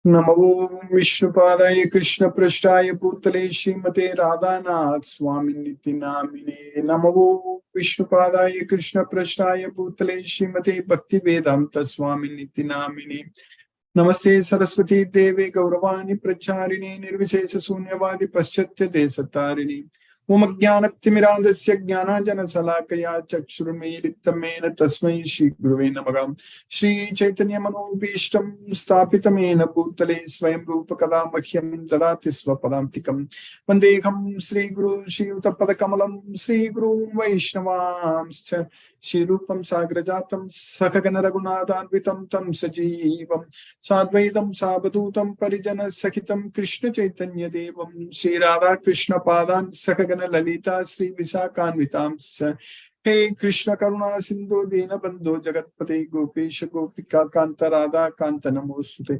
नमो विष्णुपादाय कृष्ण पृष्ठाय भूतले श्रीमते राधानाथ स्वामिनिति नामिने। नमो विष्णुपादाय कृष्ण पृष्ठाय भूतले श्रीमते भक्ति वेदांत स्वामिनिति नामिने। नमस्ते सरस्वती देवे गौरवाणी प्रचारिणे निर्विशेष शून्यवादी पश्चात्य देशतारिणे। ओम ज्ञानतिमिरान्धस्य ज्ञानाञ्जनशलाकया चक्षुरुन्मीलितं तस्मै श्रीगुरुवे नमः। श्रीचैतन्यमनोभीष्टं स्थापितं येन भूतले स्वयं रूप कदा मह्यं ददाति स्वपदान्तिकं। वन्देऽहं श्रीगुरुं श्रीयुतपदकमलं श्रीगुरुं वैष्णवांश्च श्रीरूपं साग्रजातं सखगण रघुनाथान्वितं तं सजीवं साद्वैतं सावधूतं परिजनसहितं कृष्ण चैतन्य देवं श्रीराधा कृष्ण पादान् सखगण ललिता श्री विशाखान्वितांश्च। हे कृष्ण करुणा सिंधु दीनबंधो जगत्पते गोपेश गोपिका कांत राधा कांत नमोस्तुते।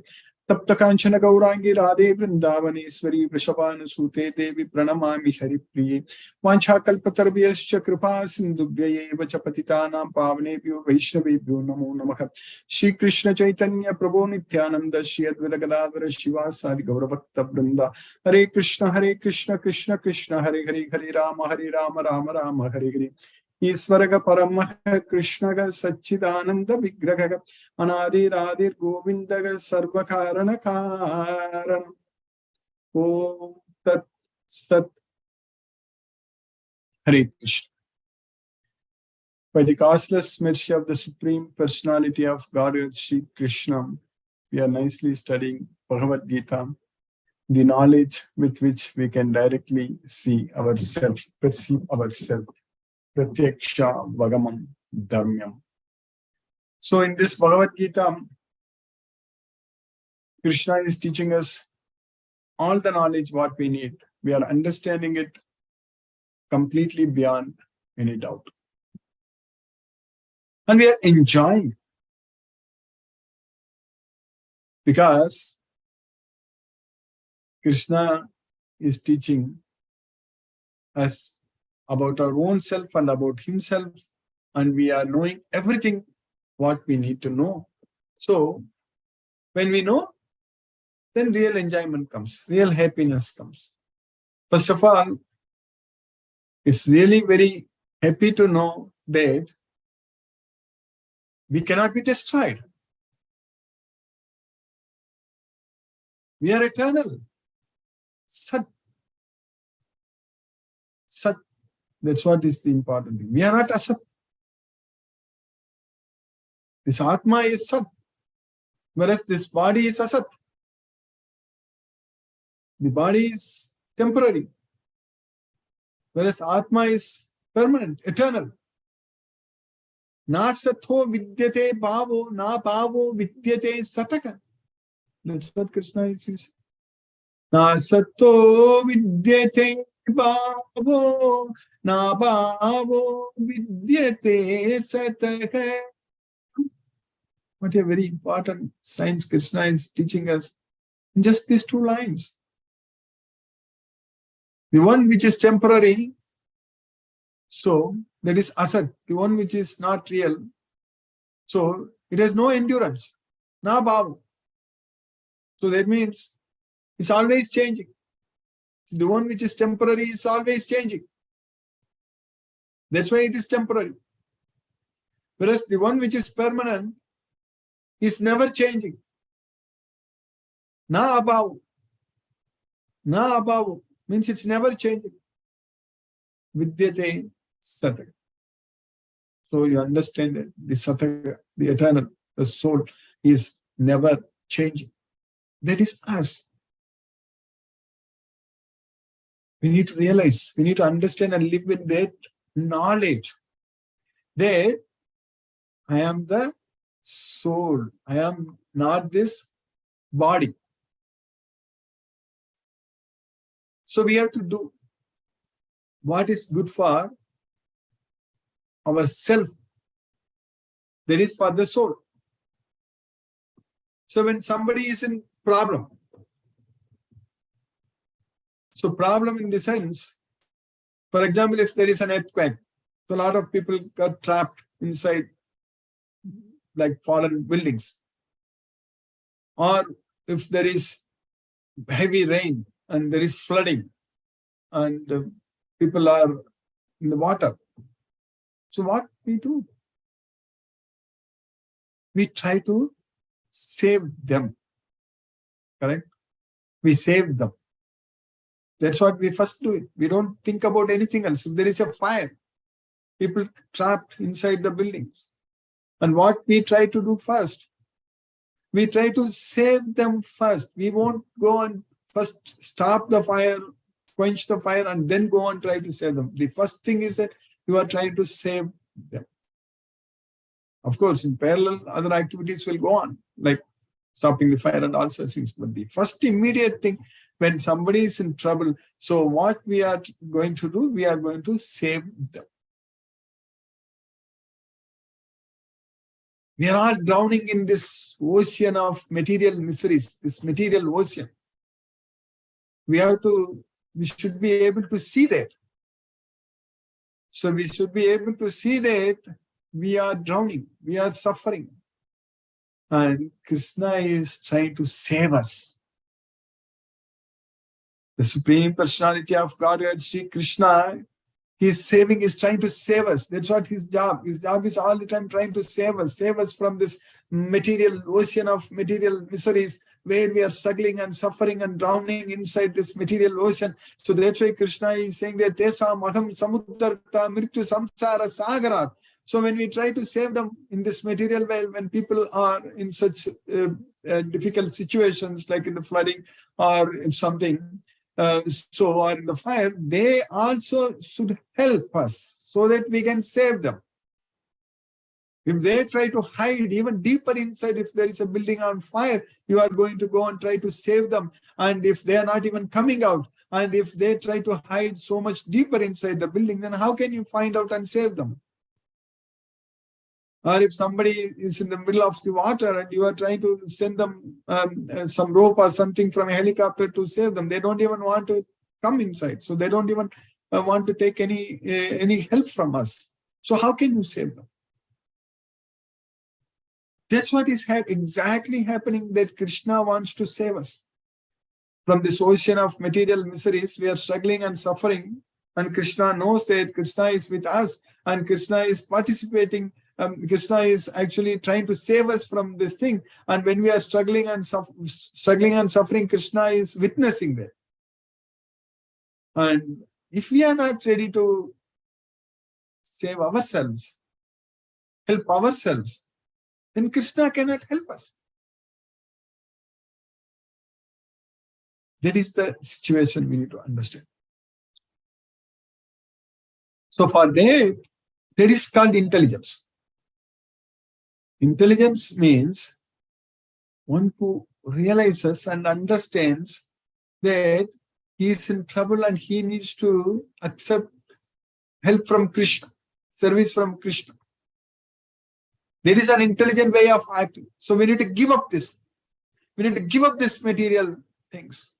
तप्त कांचन गौरांगी राधे वृंदावनेश्वरी वृषभानुसूते देवी प्रणमामि हरिप्रिये। वाञ्छाकल्पतरुभ्यश्च कृपा सिन्धुभ्यैव च पतितानां पावनेभ्यो वैष्णवेभ्यो नमो नमः। श्री कृष्ण चैतन्य प्रभु नित्यानंद श्री अद्वैत गदाधर शिवासादि गौरभक्तवृंदा। हरे कृष्ण कृष्ण कृष्ण हरे हरे, हरे राम राम राम हरे हरे। ईश्वर परम कृष्ण सच्चिदानंद विग्रह अनादिरादिर गोविंद सर्व कारण कारण। ओम तत् सत। हरे Krishna. By the causeless mercy of the Supreme Personality of Godhead, Sri Krishna, we are nicely studying Bhagavad Gita, the knowledge with which we can directly see ourselves, perceive ourselves. Pratyaksha Vagamam Dharmyam. So in this Bhagavad Gita, Krishna is teaching us all the knowledge what we need. We are understanding it completely beyond any doubt. And we are enjoying because Krishna is teaching us about our own self and about himself, and we are knowing everything what we need to know. So when we know, then real enjoyment comes, real happiness comes. First of all, it's really very happy to know that we cannot be destroyed. We are eternal. Sat. Sat. That's what is the important thing. We are not asat. This Atma is Sat, whereas this body is Asat. The body is temporary, whereas Atma is permanent, eternal. Na satho vidyate bhavo, na bhavo vidyate sataka. That's what Krishna is using. Na satho vidyate bhavo, na bhavo vidyate sataka. What a very important science Krishna is teaching us in just these two lines. The one which is temporary, so that is asat. The one which is not real, so it has no endurance. Na bhava. So that means it's always changing. The one which is temporary is always changing. That's why it is temporary. Whereas the one which is permanent is never changing. Na abhav. Na abhav means it's never changing. Vidyate sataka. So you understand that the sataka, the eternal, the soul is never changing. That is us. We need to realize, we need to understand and live with that knowledge that I am the soul. I am not this body. So we have to do what is good for ourself. That is for the soul. So when somebody is in problem, so problem in the sense, for example, if there is an earthquake, so a lot of people got trapped inside like fallen buildings. Or if there is heavy rain and there is flooding and people are in the water, so what we do? We try to save them, correct? We save them. That's what we first do. We don't think about anything else. If there is a fire, people trapped inside the buildings. And what we try to do first, we try to save them first. We won't go and first stop the fire, quench the fire, and then go and try to save them. The first thing is that you are trying to save them. Of course, in parallel, other activities will go on, like stopping the fire and all such things. But the first immediate thing, when somebody is in trouble, so what we are going to do, we are going to save them. We are all drowning in this ocean of material miseries, this material ocean. We should be able to see that. So we should be able to see that we are drowning, we are suffering. And Krishna is trying to save us. The Supreme Personality of Godhead, Sri Krishna, He is trying to save us. That's what his job. His job is all the time trying to save us from this material ocean of material miseries where we are struggling and suffering and drowning inside this material ocean. So that's why Krishna is saying that Tesam aham samuddarta mrityu samsara sagarat. So when we try to save them in this material world, when people are in such difficult situations like in the flooding or in something, or in the fire, they also should help us so that we can save them. If they try to hide even deeper inside, if there is a building on fire, you are going to go and try to save them. And if they are not even coming out, and if they try to hide so much deeper inside the building, then how can you find out and save them? Or if somebody is in the middle of the water and you are trying to send them some rope or something from a helicopter to save them, they don't even want to come inside. So they don't even want to take any help from us. So how can you save them? That's what is exactly happening, that Krishna wants to save us. From this ocean of material miseries, we are struggling and suffering, and Krishna knows that Krishna is with us and Krishna is participating. Krishna is actually trying to save us from this thing. And when we are struggling and suffering, Krishna is witnessing that. And if we are not ready to save ourselves, help ourselves, then Krishna cannot help us. That is the situation we need to understand. So for that is called intelligence. Intelligence means one who realizes and understands that he is in trouble and he needs to accept help from Krishna, service from Krishna. There is an intelligent way of acting. So we need to give up this. We need to give up this material things.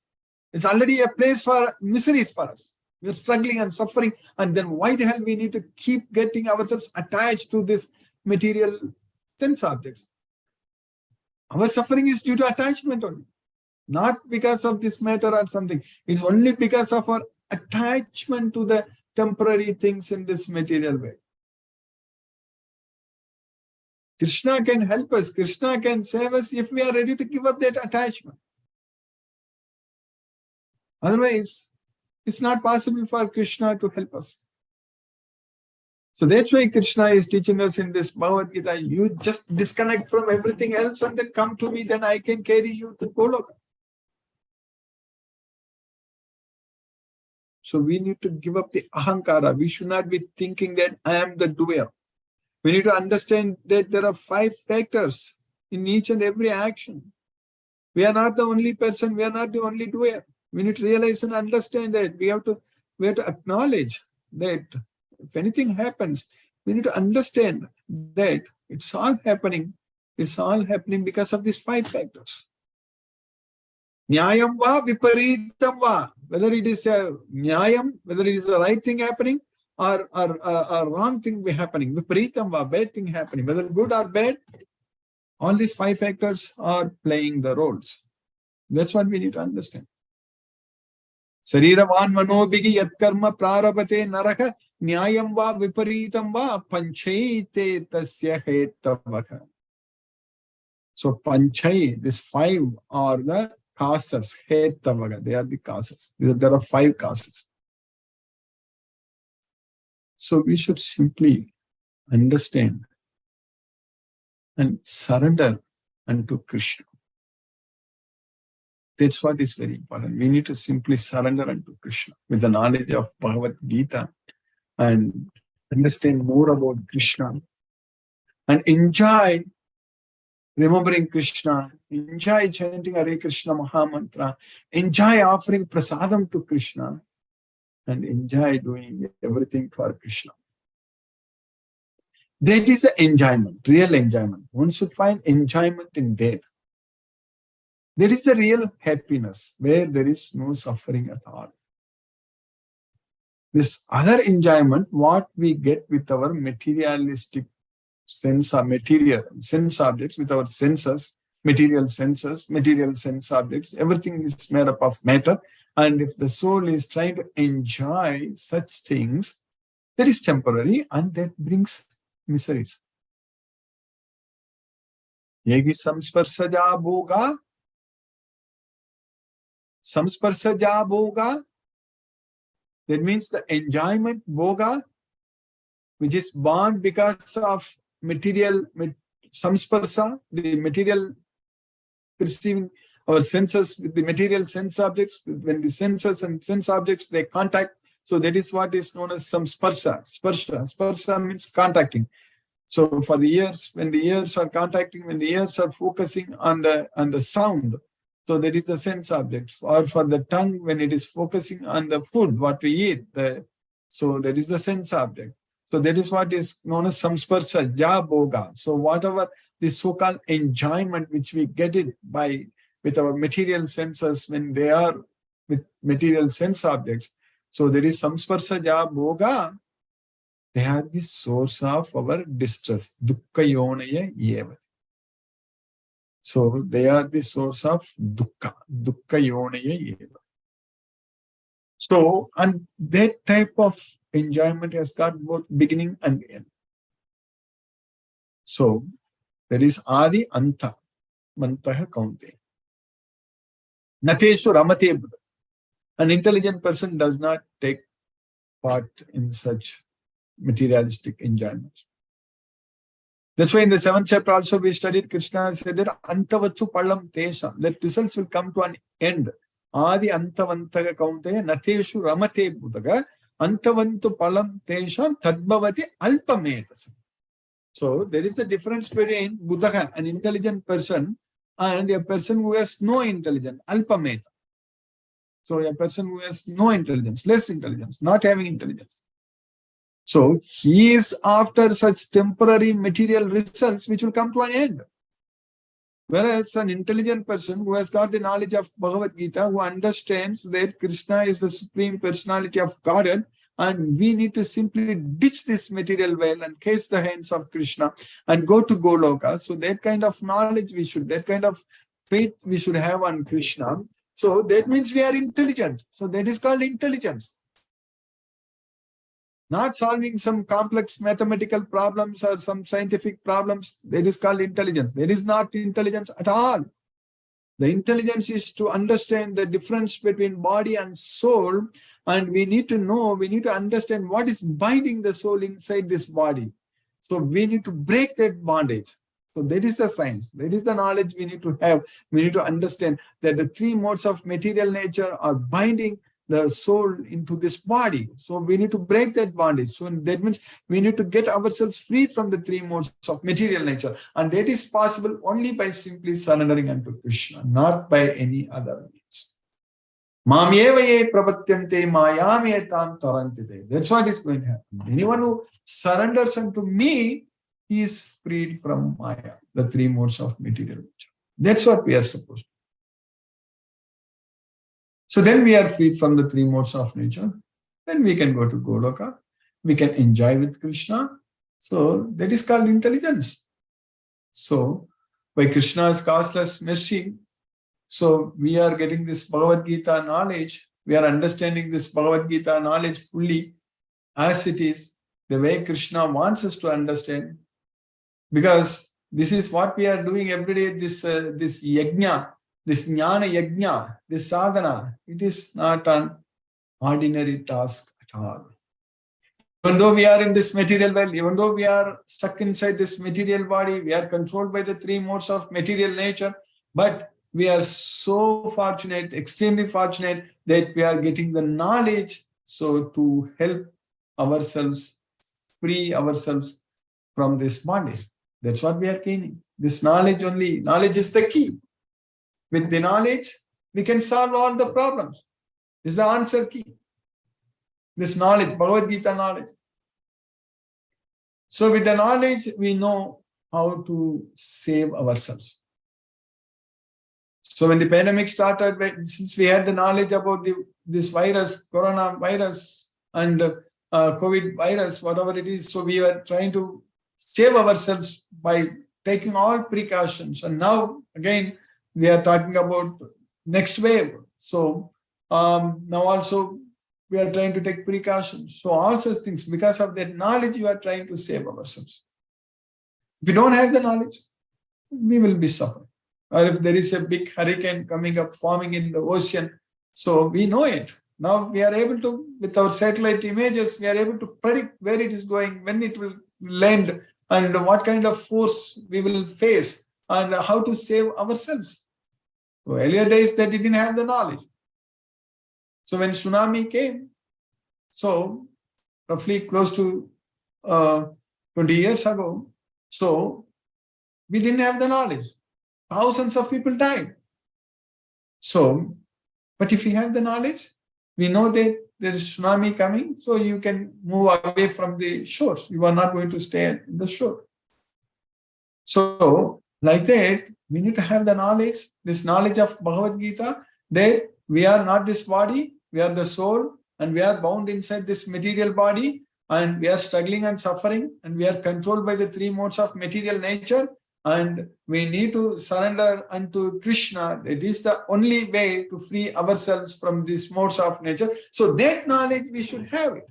It's already a place for miseries for us. We are struggling and suffering, and then why the hell we need to keep getting ourselves attached to this material sense objects? Our suffering is due to attachment only, not because of this matter or something. It's only because of our attachment to the temporary things in this material way. Krishna can help us, Krishna can save us if we are ready to give up that attachment. Otherwise, it's not possible for Krishna to help us. So that's why Krishna is teaching us in this Bhagavad Gita, you just disconnect from everything else and then come to me, then I can carry you to Goloka. So we need to give up the ahankara. We should not be thinking that I am the doer. We need to understand that there are 5 factors in each and every action. We are not the only person, we are not the only doer. We need to realize and understand that we have to acknowledge that if anything happens, we need to understand that it's all happening because of these 5 factors. Nyayam va viparitam va. Whether it is a nyayam, whether it is the right thing happening or wrong thing happening, viparitam va, bad thing happening, whether good or bad, all these 5 factors are playing the roles. That's what we need to understand. Sariravan manobhigi yat karma prarabhate naraha nyayam va viparitam va panchaite tasya hetavaka. So panchai, these 5 are the causes. Hetavaga, they are the causes. There are 5 causes. So we should simply understand and surrender unto Krishna. That's what is very important. We need to simply surrender unto Krishna with the knowledge of Bhagavad Gita and understand more about Krishna and enjoy remembering Krishna, enjoy chanting Hare Krishna Mahamantra, enjoy offering prasadam to Krishna, and enjoy doing everything for Krishna. That is the enjoyment, real enjoyment. One should find enjoyment in that. That is the real happiness, where there is no suffering at all. This other enjoyment, what we get with our materialistic sense or material sense objects, with our senses, material senses, material sense objects, everything is made up of matter. And if the soul is trying to enjoy such things, that is temporary and that brings miseries. Yegi samsparsaja bhoga, samsparsaja bhoga, that means the enjoyment bhoga, which is born because of material samsparsa, the material perceiving our senses with the material sense objects. When the senses and sense objects, they contact, so that is what is known as samsparsa. Sparsa means contacting. So for the ears, when the ears are contacting, when the ears are focusing on the sound, so that is the sense object. Or for the tongue, when it is focusing on the food, what we eat, so that is the sense object. So that is what is known as samsparsa, ja bhoga. So whatever the so-called enjoyment which we get it with our material senses when they are with material sense objects. So there is samsparsa, ja bhoga. They are the source of our distress. Dukkha yonaya eva. So they are the source of dukkha. Dukkha yonaya eva. So, and that type of enjoyment has got both beginning and end. So, there is Adi Anta, Mantaha Kaunte. Nateshu Ramate Buddha. An intelligent person does not take part in such materialistic enjoyments. That's why in the 7th chapter also we studied, Krishna said that Antavatu Palam Tesha, that results will come to an end. Adi Antavantaga Kaunteya Nateshu Ramate Buddha. Antavantu Palam Tesha Tadbhavati Alpametas. So there is the difference between Buddha, an intelligent person, and a person who has no intelligence, Alpameta. So a person who has no intelligence, less intelligence, not having intelligence. So he is after such temporary material results which will come to an end. Whereas an intelligent person who has got the knowledge of Bhagavad Gita, who understands that Krishna is the Supreme Personality of Godhead, and we need to simply ditch this material veil and catch the hands of Krishna and go to Goloka. So that kind of knowledge that kind of faith we should have on Krishna. So that means we are intelligent. So that is called intelligence. Not solving some complex mathematical problems or some scientific problems, that is called intelligence. That is not intelligence at all. The intelligence is to understand the difference between body and soul, and we need to understand what is binding the soul inside this body. So we need to break that bondage. So that is the science. That is the knowledge we need to have. We need to understand that the 3 modes of material nature are binding the soul into this body. So we need to break that bondage. So that means we need to get ourselves free from the 3 modes of material nature. And that is possible only by simply surrendering unto Krishna, not by any other means. Mamyevaye prapatyante mayame tam tarantite. That's what is going to happen. Anyone who surrenders unto me is freed from Maya, the 3 modes of material nature. That's what we are supposed to. So then we are freed from the 3 modes of nature. Then we can go to Goloka. We can enjoy with Krishna. So that is called intelligence. So by Krishna's causeless mercy, So we are getting this Bhagavad Gita knowledge. We are understanding this Bhagavad Gita knowledge fully as it is, the way Krishna wants us to understand. Because this is what we are doing every day, this yajna, this jnana yajna, this sadhana. It is not an ordinary task at all. Even though we are in this material world, even though we are stuck inside this material body, we are controlled by the three modes of material nature, but we are so fortunate, extremely fortunate, that we are getting the knowledge so to help ourselves, free ourselves from this bondage. That's what we are gaining. This knowledge only. Knowledge is the key. With the knowledge, we can solve all the problems. This is the answer key. This knowledge, Bhagavad Gita knowledge. So with the knowledge, we know how to save ourselves. So when the pandemic started, since we had the knowledge about this virus, coronavirus and COVID virus, whatever it is, so we were trying to save ourselves by taking all precautions. And now, again, we are talking about next wave. So now also, we are trying to take precautions. So all such things, because of that knowledge, you are trying to save ourselves. If you don't have the knowledge, we will be suffering. Or if there is a big hurricane coming up, forming in the ocean, so we know it. Now we are able to, with our satellite images, we are able to predict where it is going, when it will land, and what kind of force we will face, and how to save ourselves. So earlier days, they didn't have the knowledge. So when tsunami came, so roughly close to 20 years ago, so we didn't have the knowledge. Thousands of people died. So, but if we have the knowledge, we know that there is tsunami coming, so you can move away from the shores. You are not going to stay in the shore. So, like that, we need to have the knowledge, this knowledge of Bhagavad Gita, that we are not this body, we are the soul, and we are bound inside this material body, and we are struggling and suffering, and we are controlled by the three modes of material nature, and we need to surrender unto Krishna. It is the only way to free ourselves from these modes of nature. So that knowledge, we should have it.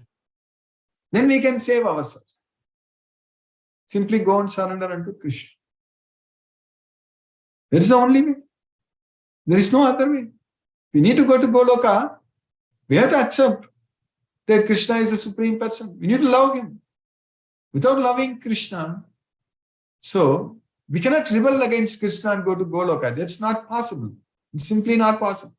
Then we can save ourselves. Simply go and surrender unto Krishna. That is the only way. There is no other way. We need to go to Goloka. We have to accept that Krishna is the Supreme Person. We need to love Him. Without loving Krishna, so we cannot rebel against Krishna and go to Goloka. That's not possible. It's simply not possible.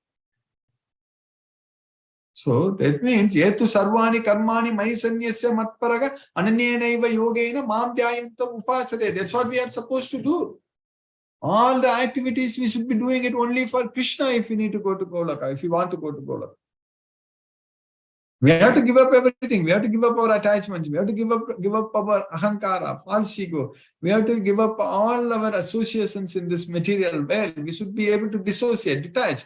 So that means, yetu sarvani karmani mai sanyasya matparaga ananyenaiva yogena mam dhyayamta upasate. That's what we are supposed to do. All the activities, we should be doing it only for Krishna if we need to go to Goloka, if we want to go to Goloka. We have to give up everything. We have to give up our attachments. We have to give up our ahankara, false ego. We have to give up all our associations in this material world. We should be able to dissociate, detach.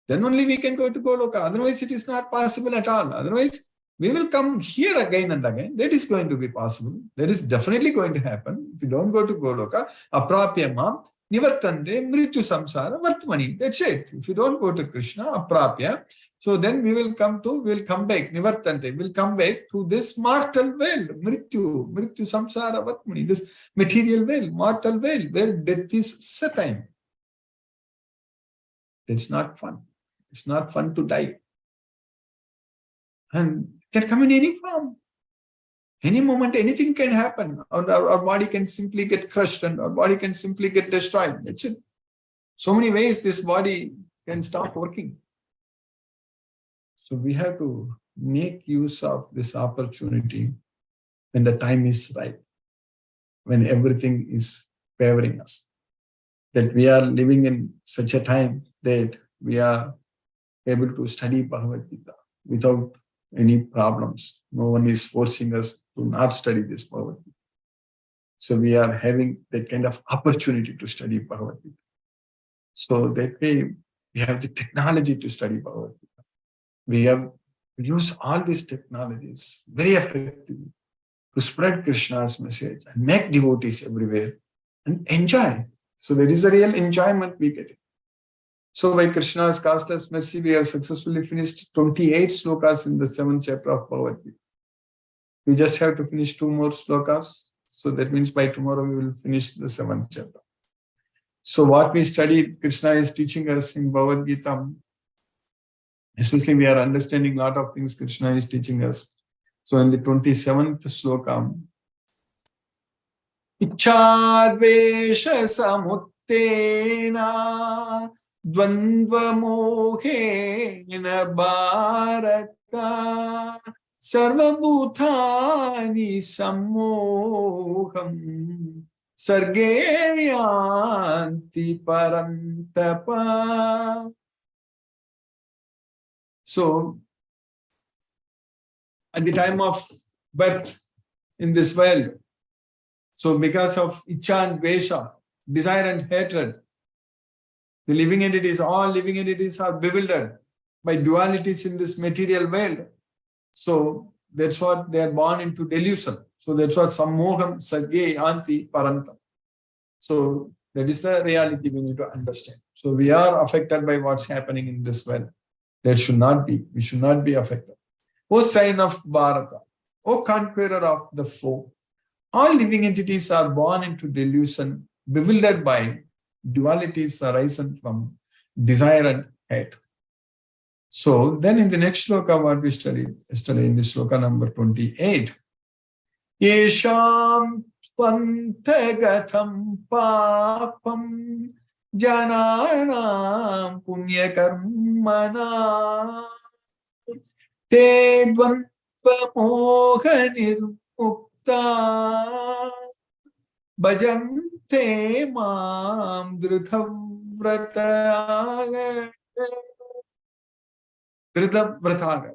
Then only we can go to Goloka. Otherwise, it is not possible at all. Otherwise, we will come here again and again. That is going to be possible. That is definitely going to happen. If you don't go to Goloka, aprapya mam, nivartante, mrityu samsara, vartmani. That's it. If you don't go to Krishna, aprapya, so then we will come back, nivartante, we'll come back to this mortal world, mrityu samsara, vartmani, this material world, mortal world, where death is certain. It's not fun. It's not fun to die. And it can come in any form. Any moment, anything can happen. Our body can simply get crushed and our body can simply get destroyed. That's it. So many ways this body can stop working. So we have to make use of this opportunity when the time is right, when everything is favoring us. That we are living in such a time that we are able to study Bhagavad Gita without any problems. No one is forcing us to not study this Bhagavad Gita. So we are having that kind of opportunity to study Bhagavad Gita. So that way we have the technology to study Bhagavad Gita. We have used all these technologies very effectively to spread Krishna's message and make devotees everywhere and enjoy. So there is a real enjoyment we get. So by Krishna's costless mercy, we have successfully finished 28 slokas in the 7th chapter of Bhagavad Gita. We just have to finish 2 more slokas. So that means by tomorrow we will finish the 7th chapter. So what we studied, Krishna is teaching us in Bhagavad Gita. Especially we are understanding a lot of things Krishna is teaching us. So in the 27th sloka, Ichadvesha samuttena dvandva mohena bharata sarvabhutani sammoham sarge yanti parantapa. So, at the time of birth in this world, so because of Icha and Vesha, desire and hatred, the living entities, all living entities are bewildered by dualities in this material world. So, that's what they are born into delusion. So, that's what Sammoham Sarge Yanti Paranta. So, that is the reality we need to understand. So, we are affected by what's happening in this world. That should not be. We should not be affected. O sign of Bharata, O conqueror of the foe, all living entities are born into delusion, bewildered by dualities arising from desire and hate. So then in the next sloka, what we studied yesterday in the sloka number 28, Yesham Tvantagatham Papam Jananam Punya Karmana Te Dvandva Moha Nirmukta Bhajante Mam Dhritavrataga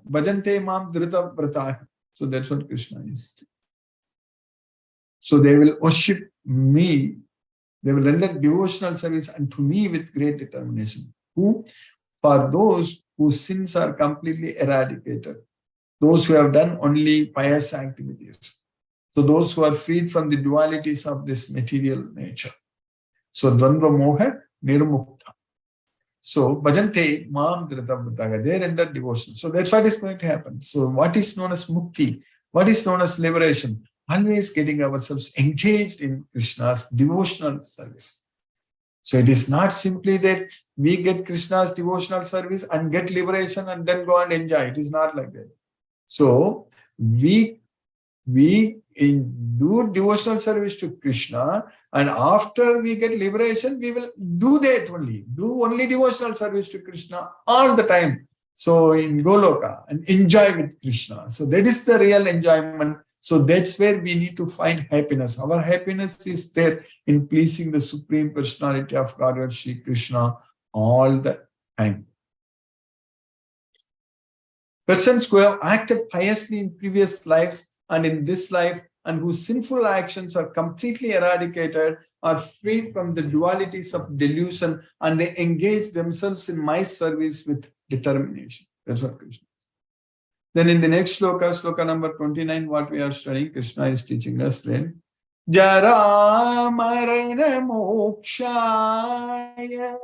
Bhajante Mam Dhritavrataga. So that's what Krishna is. So they will worship me. They will render devotional service unto me with great determination. Who? For those whose sins are completely eradicated. Those who have done only pious activities. So those who are freed from the dualities of this material nature. So Dvandva Moha Nirmukta. So Bhajante Mam Dhritavrataga. They render devotion. So that's what is going to happen. So what is known as Mukti? What is known as liberation? Always getting ourselves engaged in Krishna's devotional service. So it is not simply that we get Krishna's devotional service and get liberation and then go and enjoy. It is not like that. So we do devotional service to Krishna, and after we get liberation, we will do that only. Do only devotional service to Krishna all the time. So in Goloka, and enjoy with Krishna. So that is the real enjoyment. So that's where we need to find happiness. Our happiness is there in pleasing the Supreme Personality of Godhead, Shri Krishna, all the time. Persons who have acted piously in previous lives and in this life, and whose sinful actions are completely eradicated, are free from the dualities of delusion, and they engage themselves in my service with determination. That's what Krishna. Then in the next sloka, sloka number 29, what we are studying, Krishna is teaching us then, Jara Marana Mokshaya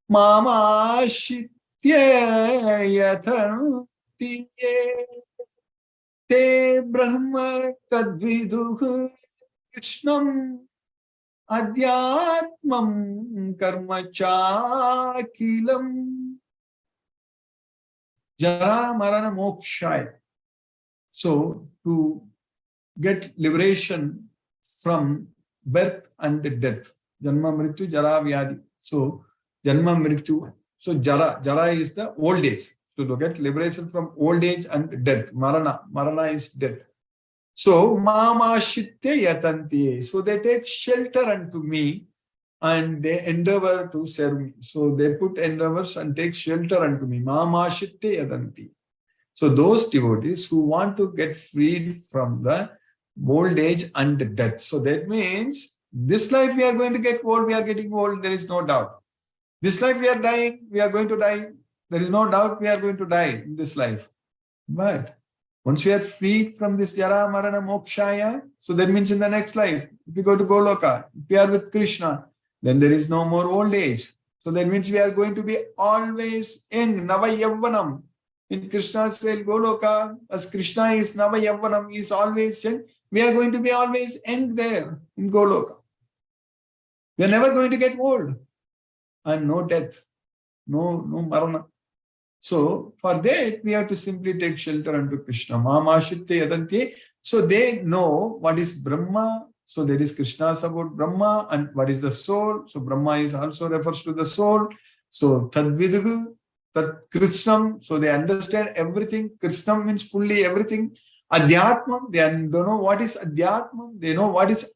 Mamashitya Yatanti Te Brahma Tadviduh Krishnam Adhyatmam Karma Chakilam Jara Marana Mokshaya. So, to get liberation from birth and death. Janma Mrityu Jara Vyadi. So, Janma Mrityu. So, Jara is the old age. So, to get liberation from old age and death. Marana is death. So, Mama Shitte Yatanti. So, they take shelter unto me and they endeavor to serve me. So they put endeavors and take shelter unto me. Mama Shitte Yadanti. So those devotees who want to get freed from the old age and death. So that means this life we are going to get old, we are getting old, there is no doubt. This life we are dying, we are going to die. There is no doubt we are going to die in this life. But once we are freed from this Jara Marana Mokshaya, so that means in the next life, if we go to Goloka, if we are with Krishna, then there is no more old age. So So that means we are going to be always young, Nava Yavvanam. In Krishna's way, Goloka, as Krishna is Nava Yavvanam, he is always young. We are going to be always young there in Goloka. We are never going to get old. And no death, no marana. So for that, we have to simply take shelter unto Krishna. Mahamashite yadanti. So they know what is Brahma. So there is Krishna's about Brahma and what is the soul. So Brahma is also refers to the soul. So Tadvidugu, Tad Krishnam. So they understand everything. Krishnam means fully everything. Adhyatma, they know what is Adhyatma. They know what is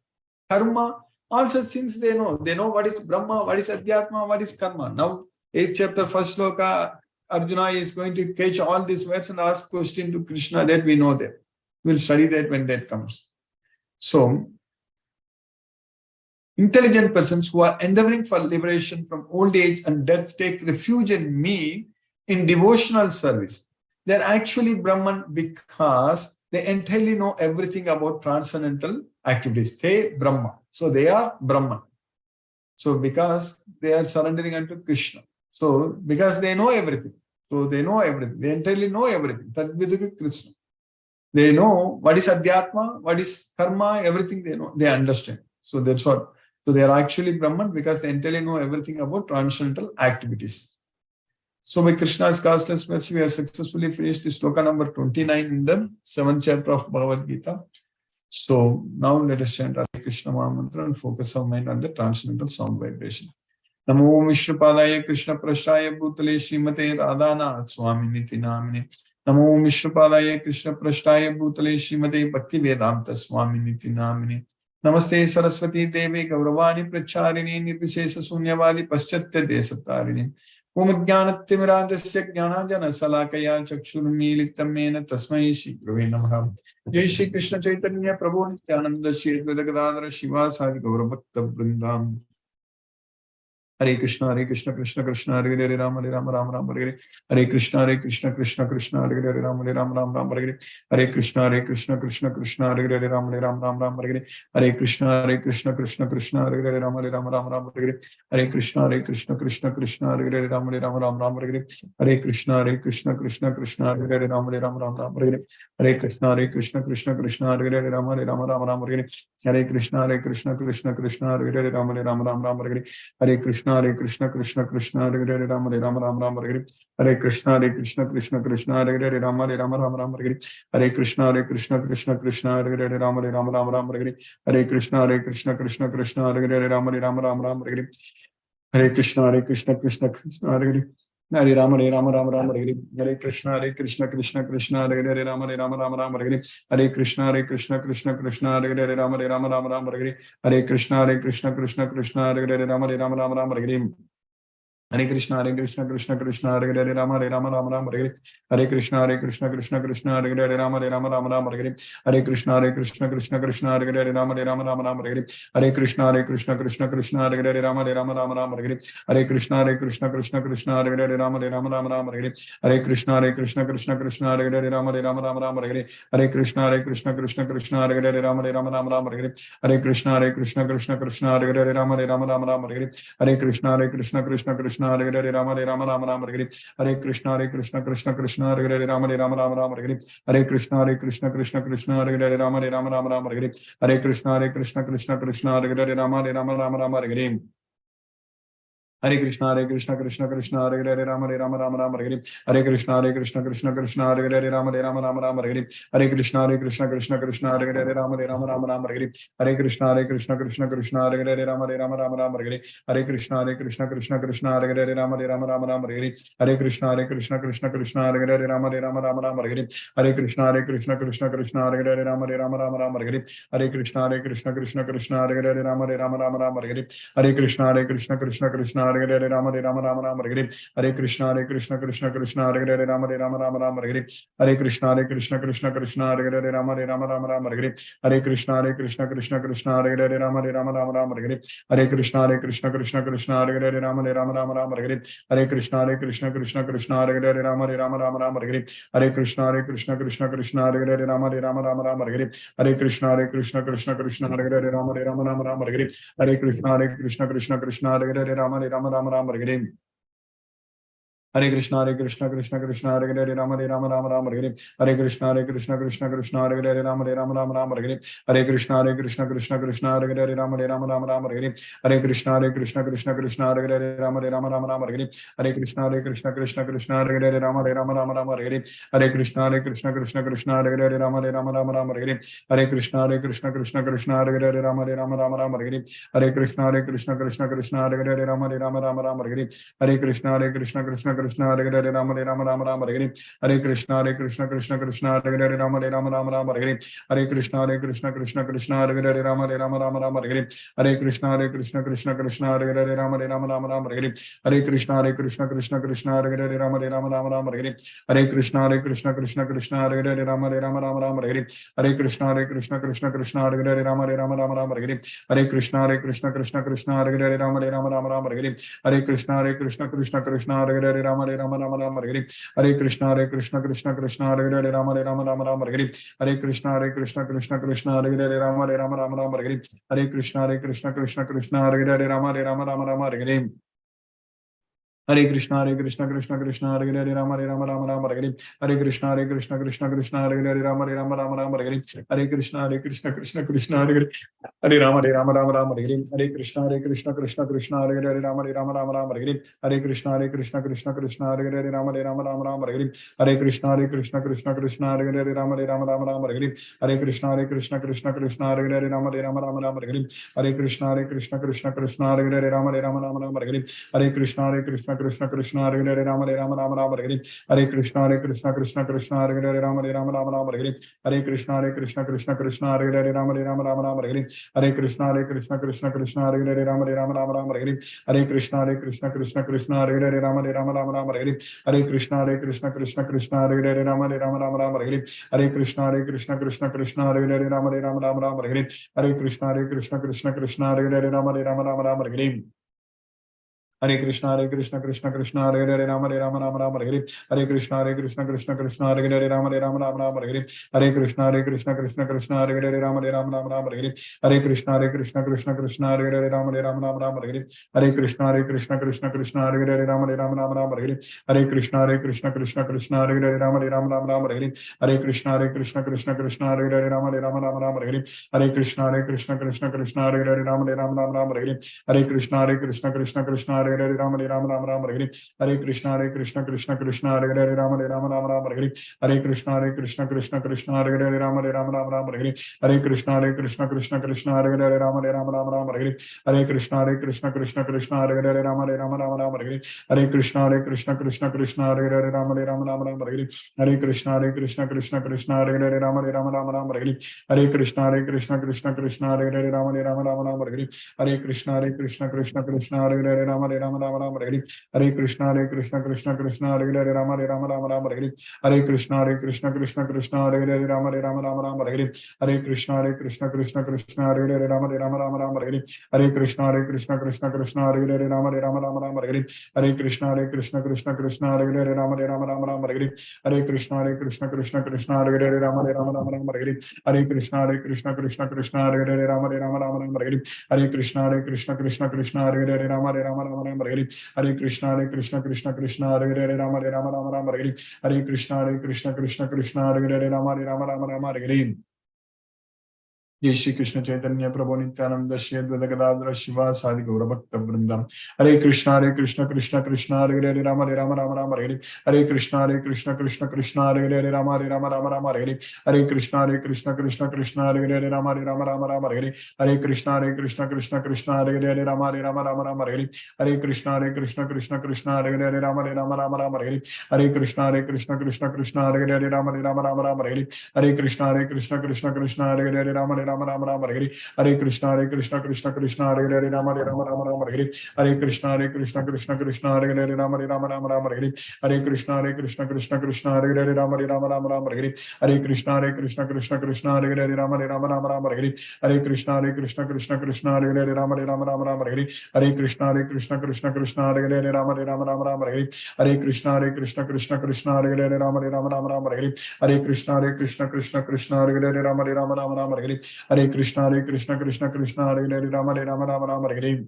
Karma. All such things they know. They know what is Brahma, what is Adhyatma, what is Karma. Now, 8th chapter, 1st sloka, Arjuna is going to catch all these words and ask question to Krishna, that we know that. We'll study that when that comes. So, intelligent persons who are endeavoring for liberation from old age and death take refuge in me in devotional service. They're actually Brahman because they entirely know everything about transcendental activities. They Brahma. So they are Brahman. So because they are surrendering unto Krishna. So because they know everything. So they know everything. They entirely know everything. Tadvidugu Krishna. They know what is Adhyatma, what is Karma, everything they know. They understand. So that's what. So they are actually Brahman because they entirely know everything about transcendental activities. So by Krishna's causeless mercy, we have successfully finished this sloka number 29 in the 7th chapter of Bhagavad Gita. So now let us chant Hare Krishna Mahamantra and focus our mind on the transcendental sound vibration. Namo Vishnupadaya Krishna Prasthaya Bhutale Srimate Radhanath Swami Niti Namine. Namo Vishnupadaya Krishna Prasthaya Bhutale Srimate Bhakti Vedanta Swami Niti Namine. Namaste Saraswati Devi Gauravani Pracharini Nirvishesha Sunyavadi Paschatya Desatarini. Om Jnanatimirandasya Jnanajana Salakaya Chakshurmilitam Mena Tasmai Shri Gurave Namaha. Jai Shri Krishna Chaitanya Prabhu Nityananda Shri Gadadhara Shiva Sadi Gauravakta Vrindam. Hare Krishna Krishna Krishna Hare Hare Rama Rama Rama Hare Hare Krishna Krishna Krishna Hare Hare Rama Rama Hare Hare Krishna Krishna Krishna Hare Hare Rama Rama Hare Hare Krishna Krishna Krishna Hare Hare Rama Rama Hare Hare Krishna Krishna Krishna Hare Hare Rama Rama Hare Hare Krishna Krishna Krishna Hare Hare Rama Rama Hare Hare Krishna Krishna Krishna Hare Hare Rama Rama Hare Hare Krishna Krishna Krishna Hare Hare Rama Rama Hare Hare Krishna Krishna Krishna Hare Hare Rama Rama Hare Hare Krishna Krishna Krishna Hare Hare Rama Rama Hare Hare Krishna Krishna Krishna Hare Hare Rama Rama Hare Hare Krishna Krishna Krishna Hare Hare Rama Rama Hare Hare Krishna Krishna Krishna Hare Hare Hare Rama Rama Hare Hare Krishna Krishna Krishna Hare Hare Rama Rama Hare Hare Krishna Krishna Krishna Hare Hare Rama Rama Hare Hare Krishna Krishna Krishna Hare Hare Rama Rama Hare Hare Krishna Krishna Hare Hare Rama Rama Hare Hare Krishna Krishna Krishna Hare Hare Rama Rama Hare Hare Krishna Krishna Krishna Hare Hare Rama Rama Hare Hare Krishna Krishna Krishna Hare Hare Rama Rama Hare Hare Krishna Krishna Krishna Hare Hare Rama Rama Hare Hare Krishna Krishna Krishna Hare Hare Rama Rama Hare Hare Krishna Krishna Krishna Hare Hare Rama Rama Hare Hare Krishna Krishna Krishna Hare Hare Rama Rama Hare Hare Krishna Krishna Krishna Hare Hare Rama Rama Hare Hare Krishna Krishna Krishna Hare Hare Rama Rama Hare Hare Krishna Krishna Krishna Hare Hare Rama Rama Hare Hare Krishna Krishna Krishna Hare Hare Rama Rama Hare Hare Krishna Krishna Krishna Hare Hare Rama Rama Hare Hare Krishna Krishna Krishna Hare Hare Rama Rama Hare Hare Krishna Krishna Krishna Hare Hare Rama Rama Hare Hare Krishna Krishna Krishna Hare Hare Rama Rama Hare Hare Krishna Krishna Krishna Hare Hare Rama Rama Hare Hare Krishna Krishna Krishna Hare Hare Rama Rama Hare Hare Krishna Krishna Krishna Hare Hare Rama Rama Hare Hare Krishna Krishna Krishna Hare Hare Rama Rama Hare Hare Krishna Krishna Krishna Hare Hare Rama Rama Hare Hare Krishna Krishna Krishna Hare Hare Rama Rama Hare Hare Krishna Krishna Krishna Hare Hare Rama Rama Hare Hare Krishna Krishna Krishna Hare Hare Rama Rama Hare Hare Krishna Krishna Krishna Hare Hare Rama Rama Hare Hare Krishna Krishna Krishna Hare Hare Rama Rama Hare Hare Krishna Krishna Krishna Hare Hare Rama Rama Hare Hare Krishna Krishna Krishna Hare Hare Rama Rama Hare Hare Krishna Krishna Krishna Hare Hare Rama Rama Hare Hare Krishna Krishna Krishna Hare Hare Rama Rama Rama Rama Hare Hare. Hare Krishna Krishna Krishna Hare Hare Rama Rama Rama Hare Hare. Hare Krishna Krishna Krishna Hare Hare Rama Rama Hare Hare. Hare Krishna Krishna Krishna Hare Hare Rama Rama Hare Hare. Hare Krishna Krishna Krishna Hare Hare Rama Rama Hare Hare. Hare Krishna Krishna Krishna Hare Hare Rama Rama Hare Hare. Hare Krishna Krishna Krishna Hare Hare Rama Rama Hare Hare. Hare Krishna Krishna Krishna Hare Hare Rama Rama Hare Hare. Hare Krishna Krishna Krishna Hare Hare Rama Rama Hare Hare. Hare Krishna Krishna Hare Hare Rama Rama Hare Hare. Hare Krishna Krishna Hare Hare Rama Rama Hare Hare. Hare Krishna Krishna Hare Hare Rama Rama Hare Hare. Hare Krishna Krishna Hare Hare Rama Rama Hare Hare. Hare Krishna Krishna Hare Hare Rama Rama Hare Hare. Hare Krishna Krishna Hare Hare Rama Rama Hare Hare. Hare Krishna Krishna Hare Hare Rama Rama Hare Hare. Hare Krishna Krishna Hare Hare Rama Rama Hare Hare. Hare Krishna Krishna Hare Hare Rama Rama Hare Hare. Hare Krishna Krishna Hare Hare Rama Rama Hare Hare. Hare Krishna Krishna Hare Hare Rama Rama Hare Hare. Hare Krishna Krishna Hare Hare Rama Rama Hare Hare. Hare Krishna Krishna Hare Hare Rama Rama Hare Hare. Hare Krishna Krishna Hare Hare Rama Rama Hare Hare. Hare Krishna Krishna Hare Hare Hare Rama Rama Hare Hare. Hare Krishna Krishna Hare Hare Rama Rama Hare Hare. Hare Krishna Krishna Hare Hare Rama Rama Hare Hare. Hare Krishna Krishna Hare Hare Rama Rama Hare Hare. Hare Krishna Krishna Hare Hare Rama Rama Hare Hare. Hare Krishna Krishna Hare Hare Rama Rama Hare Hare. Hare Krishna Krishna Hare Hare Rama Rama Hare Hare. Hare Krishna Krishna Hare Hare Rama Rama Hare Hare. Hare Krishna Krishna Hare Hare Rama Rama Hare Hare. Hare Krishna Krishna Hare Hare Rama Rama Hare Hare. Hare Krishna Krishna Hare Hare Rama Rama Hare Hare. Hare Krishna Krishna Hare Hare Rama Rama Hare Hare. Hare Krishna Krishna Hare Hare Rama Rama Hare Hare. Hare Krishna Krishna Hare Hare Rama Rama Hare Hare. Hare Krishna Krishna Hare Hare Rama Rama Hare Hare. Hare Krishna Krishna Hare Hare Rama Rama Hare Hare. Hare Krishna Krishna Hare Hare Rama Rama Hare Hare. Hare Krishna Krishna Hare Hare Rama Rama Hare Hare. Hare Krishna Krishna Hare Hare Rama Rama Hare Hare. Hare Krishna Krishna Hare Hare Rama Rama Hare Hare. Hare Krishna Krishna Hare Hare Rama Rama Hare Hare. Hare Krishna Krishna Hare Hare Rama Rama Hare Hare. Hare Krishna Krishna Hare Hare Rama Rama Hare Hare. Hare Krishna Krishna Hare Hare Rama Rama Hare Hare. Hare Krishna Krishna Hare Hare Rama Rama Hare Hare. Hare Krishna Krishna Hare Hare Rama Rama Hare Hare. Hare Krishna Krishna Hare Hare Rama Rama Hare Hare. Hare Krishna Krishna Hare Hare Rama Rama Hare Hare. Hare Krishna Krishna Hare Hare Rama Rama Hare Hare. Hare Krishna Krishna Hare Hare Rama Rama Hare Hare. Hare Krishna Krishna Hare Hare Rama Rama Hare Hare. Hare Krishna Krishna Hare Hare Rama Rama Hare Hare. Hare Krishna Krishna Hare Hare Rama Rama Hare Hare. Hare Krishna Krishna Hare Hare Rama Rama Hare Hare. Hare Krishna Krishna Hare Hare Rama Rama Hare Hare. Hare Krishna Krishna Hare Hare Rama Rama Hare Hare. Hare Krishna Krishna Hare Hare Rama Rama Hare Hare. Hare Krishna Krishna Hare Hare Rama Rama Hare Hare. Hare Krishna Krishna Hare Hare Rama Rama Hare Hare. Hare Krishna Krishna Hare Hare Rama Rama Hare Hare. Hare Krishna Krishna Hare Hare Rama Rama Hare Hare. जय श्री कृष्ण चैतन्य प्रभु नित्यानंद श्री अद्वैत गदाधर शिवासादि गौर भक्त वृंदम. हरे कृष्ण कृष्ण कृष्ण हरे हरे राम राम हरे हरे. हरे कृष्ण कृष्ण कृष्ण हरे हरे राम राम हरे हरे. हरे कृष्ण कृष्ण हरे हरे राम राम हरे हरे. हरे कृष्ण कृष्ण कृष्ण हरे हरे राम राम हरे हरे. हरे कृष्ण कृष्ण हरे हरे राम राम हरे हरे. हरे कृष्ण कृष्ण कृष्ण हरे हरे राम राम हरे हरे. हरे कृष्ण कृष्ण हरे हरे राम राम हरे हरे. हरे कृष्ण कृष्ण कृष्ण हरे हरे राम राम हरे हरे. हरे कृष्ण कृष्ण कृष्ण हरे हरे राम राम हरे हरे. हरे कृष्ण कृष्ण कृष्ण हरे हरे राम राम हरे हरे. हरे कृष्ण कृष्ण कृष्ण हरे हरे राम राम हरे हरे. हरे कृष्ण कृष्ण कृष्ण हरे हरे राम राम हरे हरे. हरे कृष्ण कृष्ण कृष्ण हरे हरे राम राम हरे हरे. हरे कृष्ण कृष्ण कृष्ण हरे हरे राम राम हरे हरे. हरे कृष्ण कृष्ण कृष्ण हरे हरे राम राम हरे हरे. हरे Krishna Krishna Krishna Hare Hare Ram Ram Hare Hare.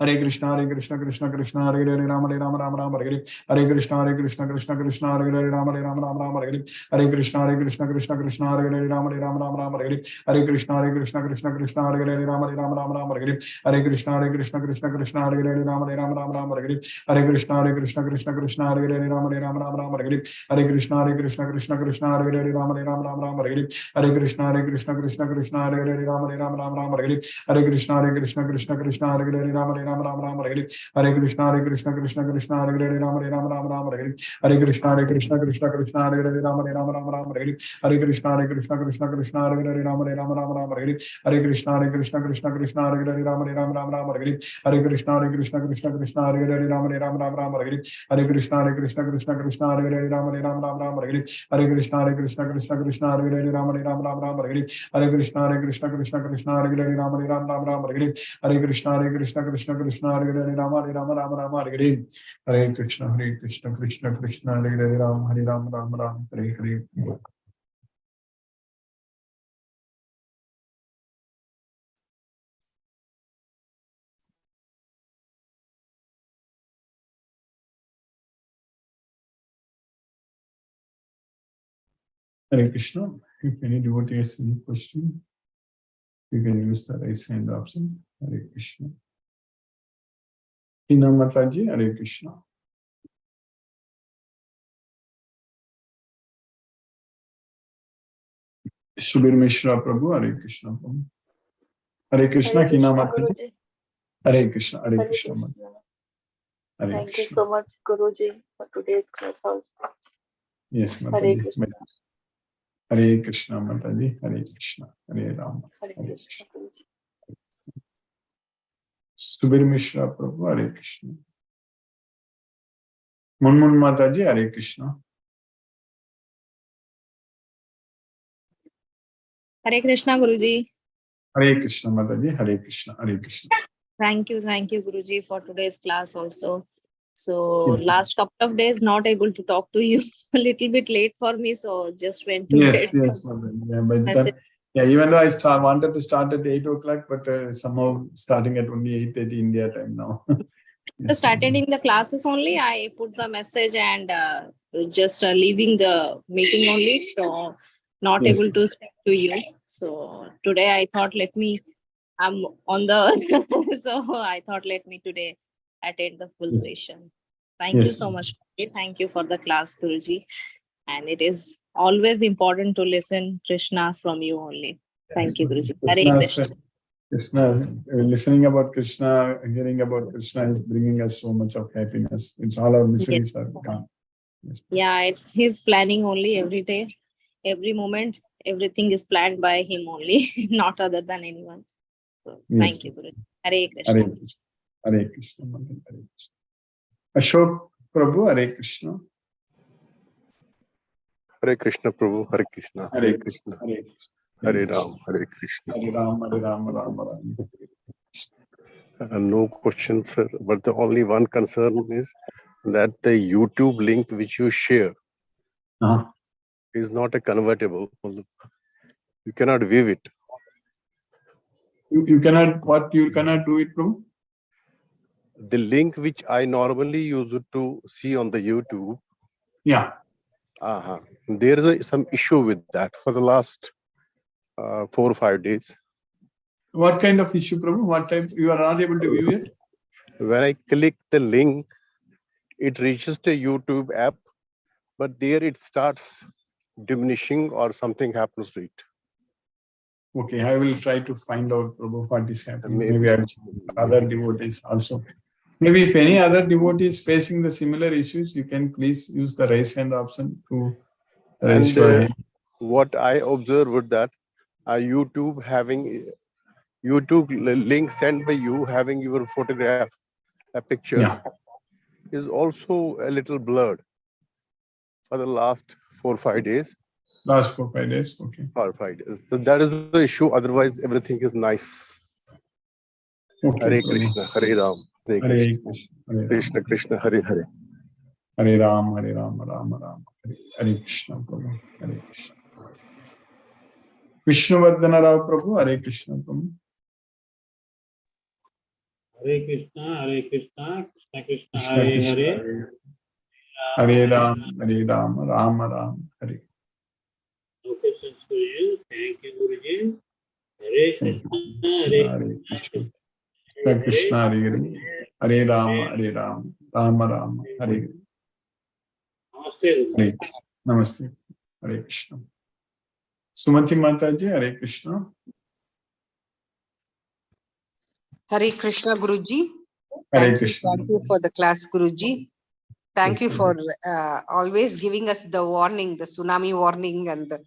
Hare Krishna, Krishna Krishna, Hare Hare, Rama Rama Rama Rama, Hare Krishna, Krishna Krishna, Hare Hare, Rama Rama Rama Rama, Hare Krishna, Krishna Krishna, Hare Hare, Rama Rama Rama Rama, Hare Krishna, Krishna Krishna, Hare Hare, Rama Rama Rama Rama, Hare Krishna, Krishna Krishna, Hare Hare, Rama Rama Rama Rama, Hare Krishna, Krishna Hare Hare, Rama Rama Rama Rama, Hare Krishna, Krishna Hare Hare, Rama Rama Rama Rama, Hare Krishna, Krishna Hare Hare, Rama Rama Rama Rama, Hare Krishna, Krishna Hare Hare, Rama Rama Rama Rama, Hare Krishna, Krishna Hare Hare, Rama Rama Rama Rama, Hare Krishna, Krishna Hare Hare, Rama Rama Rama Rama, Hare Krishna, Krishna Hare Hare, Rama Rama Rama Rama, Hare Krishna, Krishna Hare Hare, Rama Rama Rama Rama, Hare Krishna, Krishna Hare Hare, Rama Rama Rama Rama, Hare Krishna, Krishna Hare Hare, Rama Rama Rama Rama, Hare Krishna, Krishna Hare Hare, Rama Rama Rama Rama, Hare Krishna, Krishna Hare Hare, Rama Rama Rama Rama, Hare Krishna, Krishna Hare Hare, Rama Rama Rama Rama, Hare Krishna, Krishna Hare Hare, Hare Rama Rama Rama, Hare Hare. Hare Krishna. If any devotee has any question, you can use the raise hand option. Hare Krishna. Hina Mataji, Hare Krishna. Subir Mishra Prabhu, Hare Krishna. Hare Krishna, Hina Mataji. Hare Krishna, Hare Krishna. Thank you so much, Guruji, for today's class house. Yes, Mataji. Hare Krishna, Mataji. Hare Krishna. Hare Rama. Hare Krishna. Subir Mishra Prabhu, Hare Krishna. Munmun Mataji, Hare Krishna. Hare Krishna, Guruji. Hare Krishna, Mataji. Hare Krishna. Hare Krishna. Thank you, Guruji, for today's class also. So last couple of days not able to talk to you. A little bit late for me, so just went to bed. Yes, yeah, by the time, yeah, even though I wanted to start at 8 o'clock, but somehow starting at only 8:30 India time now. Just attending the classes only, I put the message and just leaving the meeting only, so not able to speak to you. So today I thought I'm on the so I thought let me today attend the full session. Thank you so much. Thank you for the class, Guruji. And it is always important to listen Krishna from you only. Thank you, Guruji. Hare Krishna. Krishna, listening about Krishna, hearing about Krishna is bringing us so much of happiness. It's all our miseries are gone. Yes. Yeah, it's his planning only every day, every moment. Everything is planned by him only, not other than anyone. So, thank you, Guruji. Hare Krishna. Hare Krishna. Hare Krishna. Ashok Prabhu, Hare Krishna. Hare Krishna Prabhu, Hare Krishna, Hare Krishna, Hare Ram, Hare Krishna. Hare Ram, Hare Ram, Ram Ram. No question, sir. But the only one concern is that the YouTube link which you share is not a convertible. You cannot view it. You cannot, what you cannot do it, Prabhu? The link which I normally use to see on the YouTube. Yeah. There is some issue with that for the last 4 or 5 days. What kind of issue, Prabhu? What type? You are not able to view it? When I click the link, it reaches the YouTube app, but there it starts diminishing or something happens to it. Okay, I will try to find out, Prabhu, what is happening. Maybe I will other devotees also. Maybe if any other devotee is facing the similar issues, you can please use the raise hand option to raise your hand. What I observed with that, YouTube having YouTube link sent by you having your photograph, a picture, is also a little blurred for the last 4 or 5 days. Last 4 or 5 days, okay. 4 or 5 days. So that is the issue. Otherwise, everything is nice. Okay, Hare Krishna, Hare Ram, Hare Krishna, Krishna Krishna, Hare Hare. Hare Ram, Hare Ram, Ram Ram, Hare Krishna, Prabhu, Hare Krishna. Vishnuvardhana Rao Prabhu, Hare Krishna, Prabhu. Hare Krishna, Krishna Krishna, Krishna Hare Krishna, Hare, Hare Ram, Hare Ram, Rama Ram, Hare. No questions for you. Thank you, Guruji. Hare Thank Krishna, you. Hare Hare Krishna, Hare, Krishna Hare Hare, Hare Ram, Rama Rama, Hare. Namaste, Guruji. Hare. Namaste. Hare Krishna. Sumati Mataji, Hare Krishna. Hare Krishna Guruji. Hare Thank Krishna. you for the class, Guruji. Thank Yes, you for always giving us the warning, the tsunami warning, and the,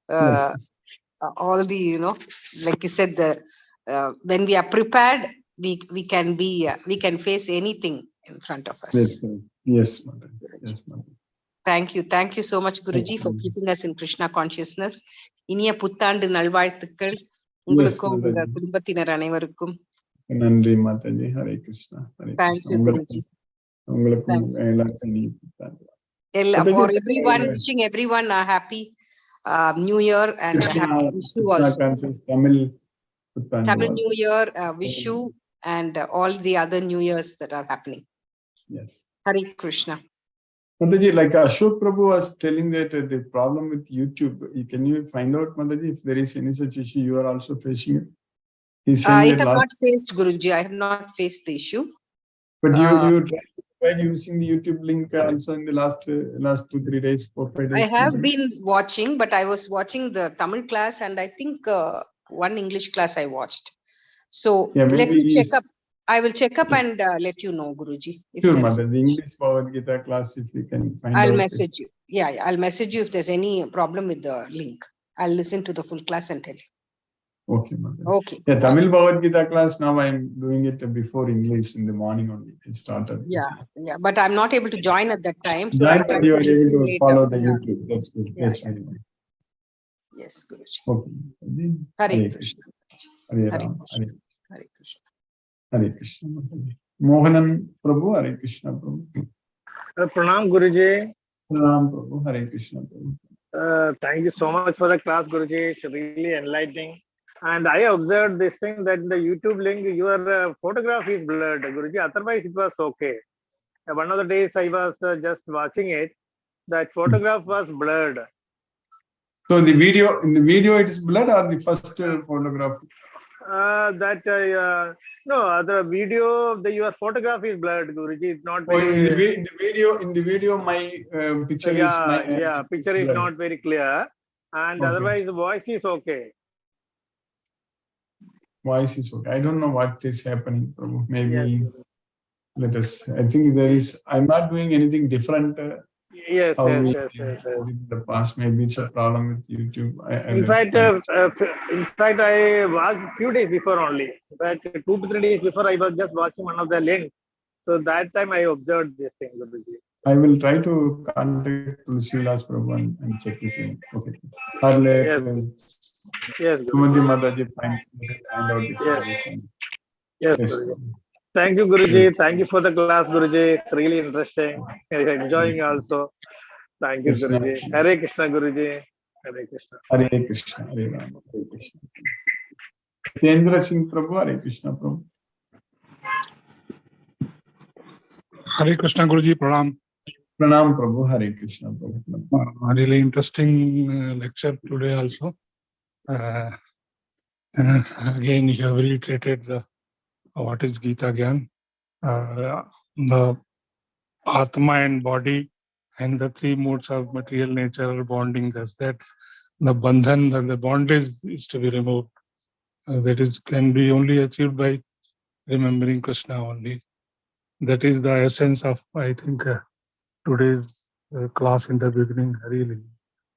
Yes. all the, like you said, the when we are prepared, we can be we can face anything in front of us. Yes, yes, Mother. Yes, Mother. Thank you so much, Guruji, for keeping us in Krishna consciousness. இனிய புத்தாண்டு நல்வாழ்த்துக்கள் உங்களுக்கும் உங்க குடும்பத்தினர் அனைவருக்கும். நன்றி Mataji. Hare Krishna. Hare Thank Krishna. you, உங்களுக்கும் எல்லாருக்கும் இனிய புத்தாண்டு. For everyone, wishing everyone a happy New Year and a happy Vishu also. Tamil New Year, Vishu, and all the other New Years that are happening. Yes. Hare Krishna. Mataji, like Ashok Prabhu was telling that the problem with YouTube, can you find out, Mataji, if there is any such issue you are also facing it? I have not faced, Guruji. I have not faced the issue. But you tried using the YouTube link also in the last 2-3 days, 4-5 days. I have been watching, but I was watching the Tamil class, and I think one English class I watched. So let me check up. I will check up and let you know, Guruji. Sure, Mother. The English Bhagavad Gita class, if you can find out. I'll message you. Yeah, I'll message you if there's any problem with the link. I'll listen to the full class and tell you. Okay, Mother. Okay. Yeah, Tamil Bhagavad Gita class, now I'm doing it before English in the morning only. It started. Yeah, but I'm not able to join at that time. So join, I try you to are able to later. follow the YouTube. That's good. That's very good. Yes, Guruji. Okay. Hare Krishna. Hare Ram. Hare Krishna. Hare Krishna. Mohanan Prabhu, Hare Krishna Prabhu. Pranam Guruji. Pranam Prabhu, Hare Krishna Prabhu. Thank you so much for the class, Guruji. It's really enlightening. And I observed this thing that in the YouTube link, your photograph is blurred, Guruji. Otherwise, it was okay. One of the days I was just watching it, that photograph was blurred. So in the video it is blurred, or the first photograph? No, the video, your photograph is blurred, Guruji. It's not very. In the video, my picture is. Picture is not very clear, and otherwise the voice is okay. Voice is okay. I don't know what is happening, Prabhu. Maybe let us. I think there is. I'm not doing anything different. Yes. In the past, maybe it's a problem with YouTube. In fact, I watched few days before only. But 2 to 3 days before, I was just watching one of the links. So that time I observed this thing. I will try to contact Tulsidas Prabhu and check with him. Okay. Yes. Sumati Mataji, find out if Yes. Thank you, Guruji. Thank you for the class, Guruji. It's really interesting. I'm enjoying also. Thank you, Guruji. Hare Krishna, Guruji. Hare Krishna. Hare Krishna. Hare Rama. Hare Krishna. Tendra Singh Prabhu, Hare Krishna Prabhu. Hare Krishna, Guruji. Pranam. Pranam Prabhu. Hare Krishna Prabhu. Really interesting lecture today also. Again, you have reiterated what is Gita Gyan, the Atma and body and the 3 modes of material nature are bonding. Thus that the bandhan, the bondage is to be removed. That can be only achieved by remembering Krishna only. That is the essence of, I think, today's class in the beginning. Really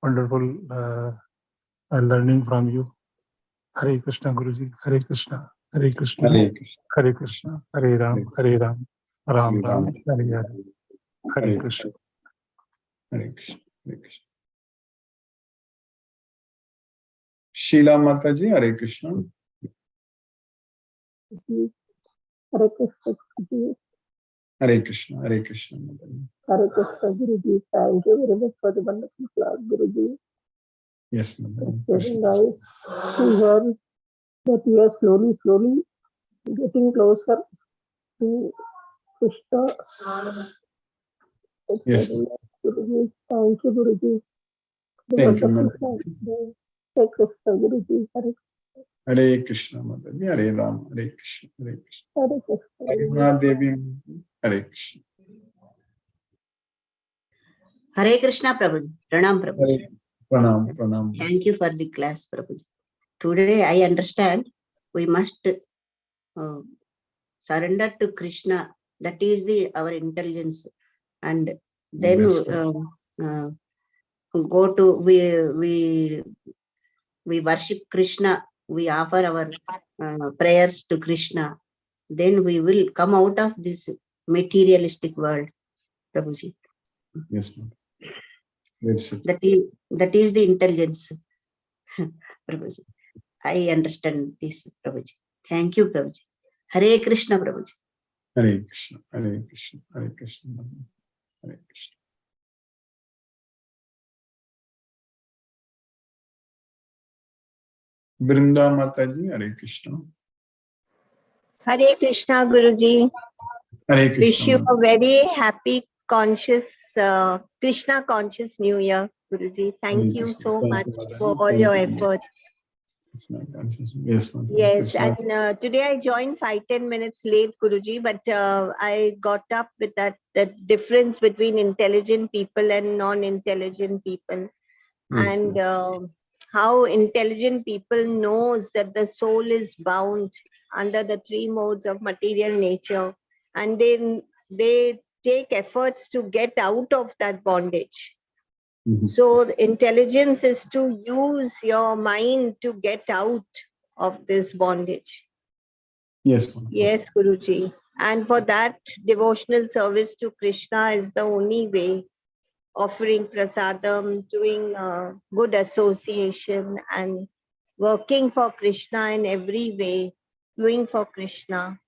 wonderful learning from you. Hare Krishna, Guruji. Hare Krishna. Hare Krishna. Hare Krishna. Hare Ram. Hare Ram. Ram Ram. Hare Hare. Hare Krishna. Hare Krishna. Hare Krishna. Sheila Mataji, Hare Krishna. Hare Krishna, Guruji. Hare Krishna. Hare Krishna. Hare Krishna, Guruji. Thank you very much for the wonderful class, Guruji. Yes, Mother. It's very nice to hear that we are slowly getting closer to Krishna. It's Yes, very nice, Guruji. Thank you, Guruji. thank Because you, of Mother. Krishna, Hare Krishna, Guruji. Hare Krishna, Mother. Hare Ram, Hare Krishna, Hare Krishna. Hare Krishna, Guruji. Haruna Devi, Hare Krishna. Hare Krishna, Prabhuji. Pranam, Prabhuji. Hare Pranam, Pranam. Thank you for the class, Prabhuji. Today I understand we must surrender to Krishna. That is our intelligence. And then Yes, go to, we worship Krishna. We offer our prayers to Krishna. Then we will come out of this materialistic world, Prabhuji. yes, Mother. That's it. That is the intelligence, Prabhuji. I understand this, Prabhuji. Thank you, Prabhuji. Hare Krishna, Prabhuji. Hare Krishna, Hare Krishna, Hare Krishna, Mother. Hare Krishna. Brinda Mataji, Hare Krishna. Hare Krishna, Guruji. Hare Wish Krishna. you Mother. a very happy, conscious, Krishna conscious New Year, Guruji. Thank Hare you Krishna. so Thank much you, Mother. for all Thank your you, Mother. efforts. Krishna consciousness. Yes, Mother. Yes, Krishna. and today I joined 5-10 minutes late, Guruji, but I got up with that difference between intelligent people and non-intelligent people. Yes, And how intelligent people knows that the soul is bound under the 3 modes of material nature, and then they take efforts to get out of that bondage. Mhm. So the intelligence is to use your mind to get out of this bondage. Yes, Mother. Yes, Guruji. And for that, devotional service to Krishna is the only way. Offering prasadam, doing good association, and working for Krishna in every way, doing for Krishna,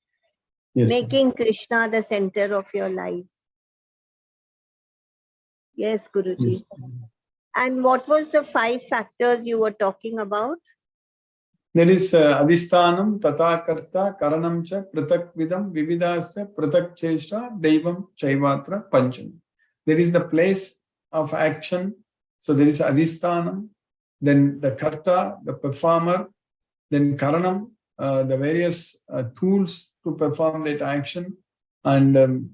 Yes, making Krishna the center of your life. Yes, Guruji. yes. And what was the 5 factors you were talking about? That is Adhisthanam, Tatakarta, Karanam cha, Pratak Vidam, Vividasya, Pratak Cheshta, Devam, Chaivatra, Pancham. There is the place of action. So there is Adhisthanam, then the Karta, the performer, then Karanam, the various tools to perform that action, and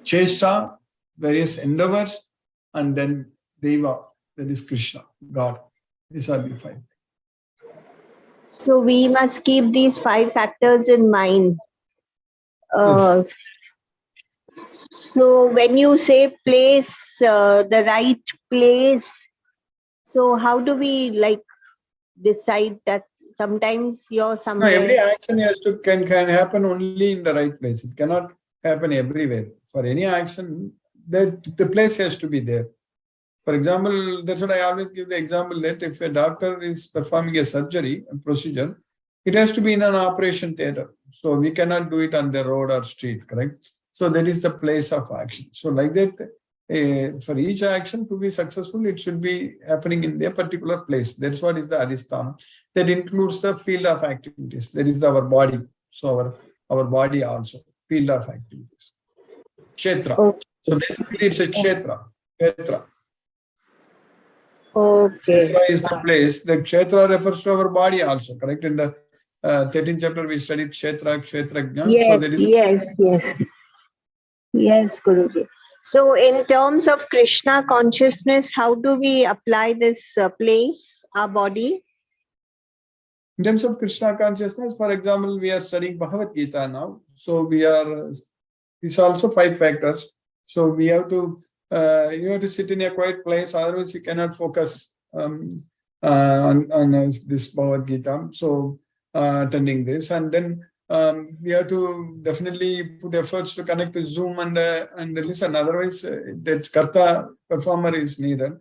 Cheshta, various endeavors, and then Deva, that is Krishna, God. These are the 5. So we must keep these 5 factors in mind. Yes. So when you say place, the right place, so how do we decide that? Sometimes you're No, somewhere. every action can happen only in the right place. It cannot happen everywhere. For any action, the place has to be there. For example, that's what I always give the example that if a doctor is performing a surgery, a procedure, it has to be in an operation theater. So we cannot do it on the road or street, correct? So that is the place of action. So like that, for each action to be successful, it should be happening in a particular place. That's what is the Adhisthana. That includes the field of activities. That is our body. So our body also, field of activities. Kshetra. Okay. So basically it's a kshetra. Kshetra. Okay. Kshetra is the place. The kshetra refers to our body also, correct? In the 13th chapter, we studied kshetra, kshetrajna. Yes, So that is yes, Guruji. So in terms of Krishna consciousness, how do we apply this place, our body? in terms of Krishna consciousness. For example, we are studying Bhagavad Gita now. So it's also 5 factors. So we have to, you have to sit in a quiet place. Otherwise, you cannot focus on this Bhagavad Gita. So attending this, and then we have to definitely put efforts to connect to Zoom and listen. Otherwise, that Karta performer is needed.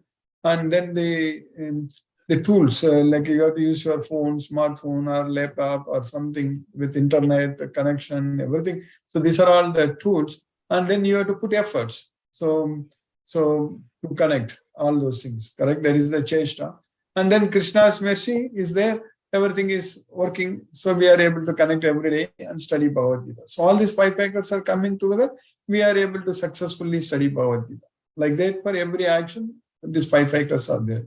And then the tools, like you have to use your phone, smartphone or laptop or something with internet connection, everything. So these are all the tools. And then you have to put efforts. So to connect all those things, correct? That is the Cheshta. And then Krishna's mercy is there. everything is working. So we are able to connect every day and study Bhagavad Gita. So all these 5 factors are coming together. We are able to successfully study Bhagavad Gita. Like that, for every action, these 5 factors are there.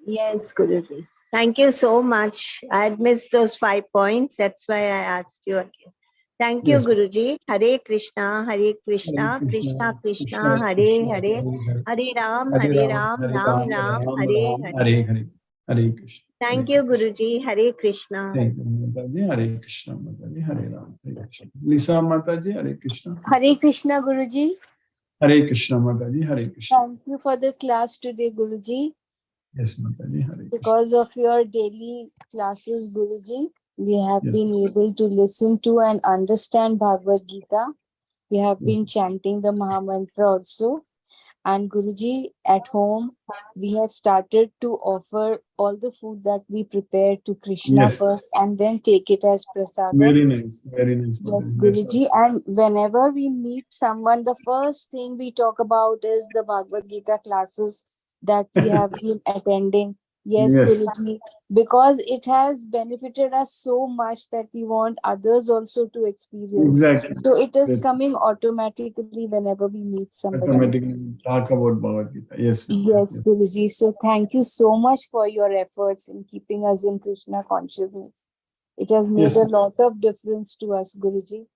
Yes, Guruji. Thank you so much. I had missed those 5 points. That's why I asked you again. Thank you, Yes. Guruji. Hare Krishna, Krishna, Krishna, Hare Hare, Hare Ram, Ram Ram, Hare Hare. Hare Krishna. Thank you, Guruji. Hare Krishna. Thank you, Mataji. Hare Krishna, Mataji. Hare Ram, Hare Krishna. Lisa Mataji, Hare Krishna. Hare Krishna, Guruji. Hare Krishna, Mataji. Hare Krishna. Thank you for the class today, Guruji. Yes, Mataji. Hare Krishna. Because of your daily classes, Guruji, we have Yes. been able to listen to and understand Bhagavad Gita. We have Yes. been chanting the Mahamantra also. And Guruji, at home, we have started to offer all the food that we prepare to Krishna Yes. first and then take it as prasadam. Very nice. Very nice. Yes, Mataji. Guruji. And whenever we meet someone, the first thing we talk about is the Bhagavad Gita classes that we have been attending. Yes, Yes. Guruji. Because it has benefited us so much that we want others also to experience. Exactly. So it is Yes. coming automatically whenever we meet somebody. Automatically talk about Bhagavad Gita. Yes. Mataji. Yes, Guruji. So thank you so much for your efforts in keeping us in Krishna consciousness. It has made Yes. a lot of difference to us, Guruji.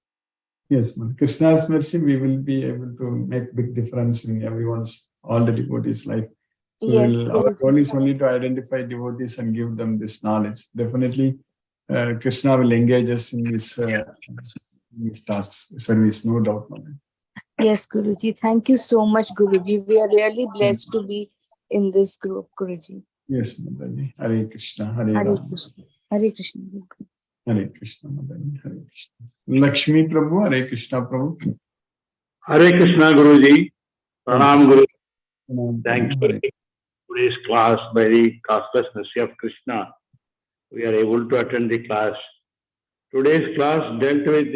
Yes, man. Krishna's mercy, we will be able to make big difference in everyone's, all the devotees' life. So Yes, our Guruji. goal is only to identify devotees and give them this knowledge. Definitely, Krishna will engage us in these tasks, service, no doubt. Man. Yes, Guruji. Thank you so much, Guruji. We are really blessed to be in this group, Guruji. Yes, Mataji. Hare Krishna, Hare Hare Ram. Krishna. Hare Krishna. Hare Krishna, Mataji. Hare Krishna. Lakshmi Prabhu, Hare Krishna Prabhu. Hare Krishna, Guruji. Pranam, Guru. Thank Thanks for today's class by the costless mercy of Krishna. We are able to attend the class. Today's class dealt with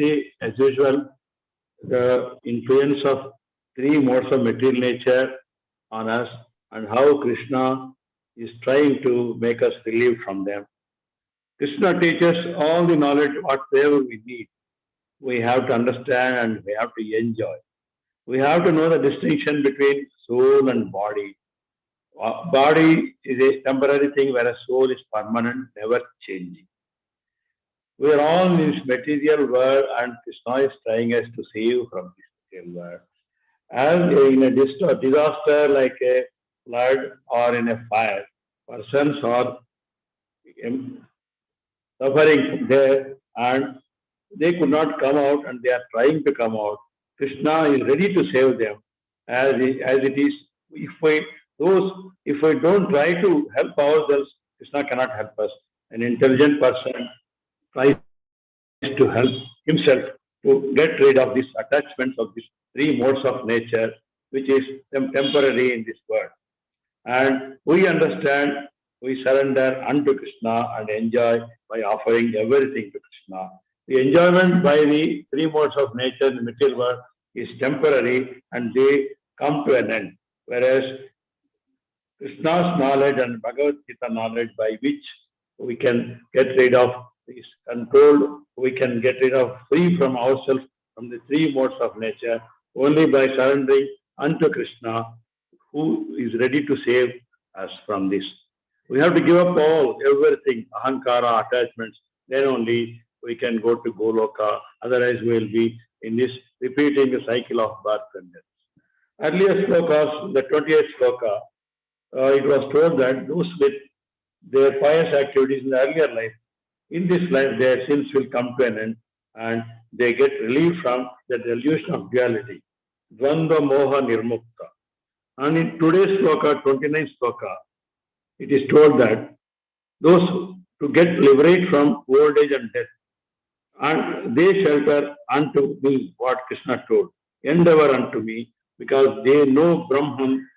as usual, the influence of 3 modes of material nature on us and how Krishna is trying to make us relieve from them. Krishna teaches all the knowledge whatever we need. We have to understand and we have to enjoy. We have to know the distinction between soul and body. Body is a temporary thing, whereas soul is permanent, never changing. We are all in this material world and Krishna is trying us to save from this material world. As in a disaster like a flood or in a fire, persons are suffering there and they could not come out and they are trying to come out. Krishna is ready to save them as it is. If we don't try to help ourselves, Krishna cannot help us. An intelligent person tries to help himself to get rid of these attachments of these 3 modes of nature, which is temporary in this world. And we understand, we surrender unto Krishna and enjoy by offering everything to Krishna. The enjoyment by the 3 modes of nature in the material world is temporary and they come to an end. Whereas Krishna's knowledge and Bhagavad Gita knowledge by which we can get rid of this control, we can get rid of free from ourselves from the 3 modes of nature only by surrendering unto Krishna, who is ready to save us from this. We have to give up everything, ahankara, attachments, then only we can go to Goloka, otherwise we will be in this repeating the cycle of birth and death. Earlier slokas, the 28th sloka, it was told that those with their pious activities in the earlier life, in this life their sins will come to an end and they get relief from the delusion of duality. Dvandva moha nirmukta. And in today's sloka, 29th sloka, it is told that those to get liberated from old age and death, and they shelter unto me, what Krishna told, endeavor unto me, because they know Brahman,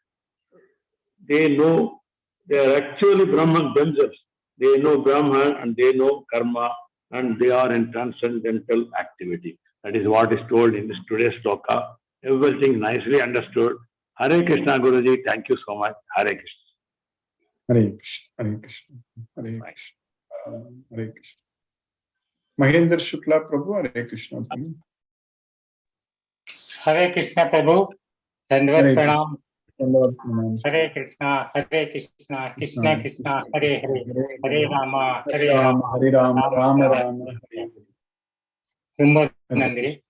they are actually Brahman themselves. They know Brahman and they know karma and they are in transcendental activity. That is what is told in this today's sloka. Everything nicely understood. Hare Krishna, Guruji, thank you so much. Hare Krishna. Hare Krishna, Hare Krishna, Hare Krishna. Hare Krishna. Mahendra Shukla Prabhu, Hare Krishna. Hare Krishna Prabhu, Dandavad Pranam. Hare Krishna, Krishna Krishna, Hare Hare, Hare Rama, Hare Rama, Rama Rama, Hare Nandri.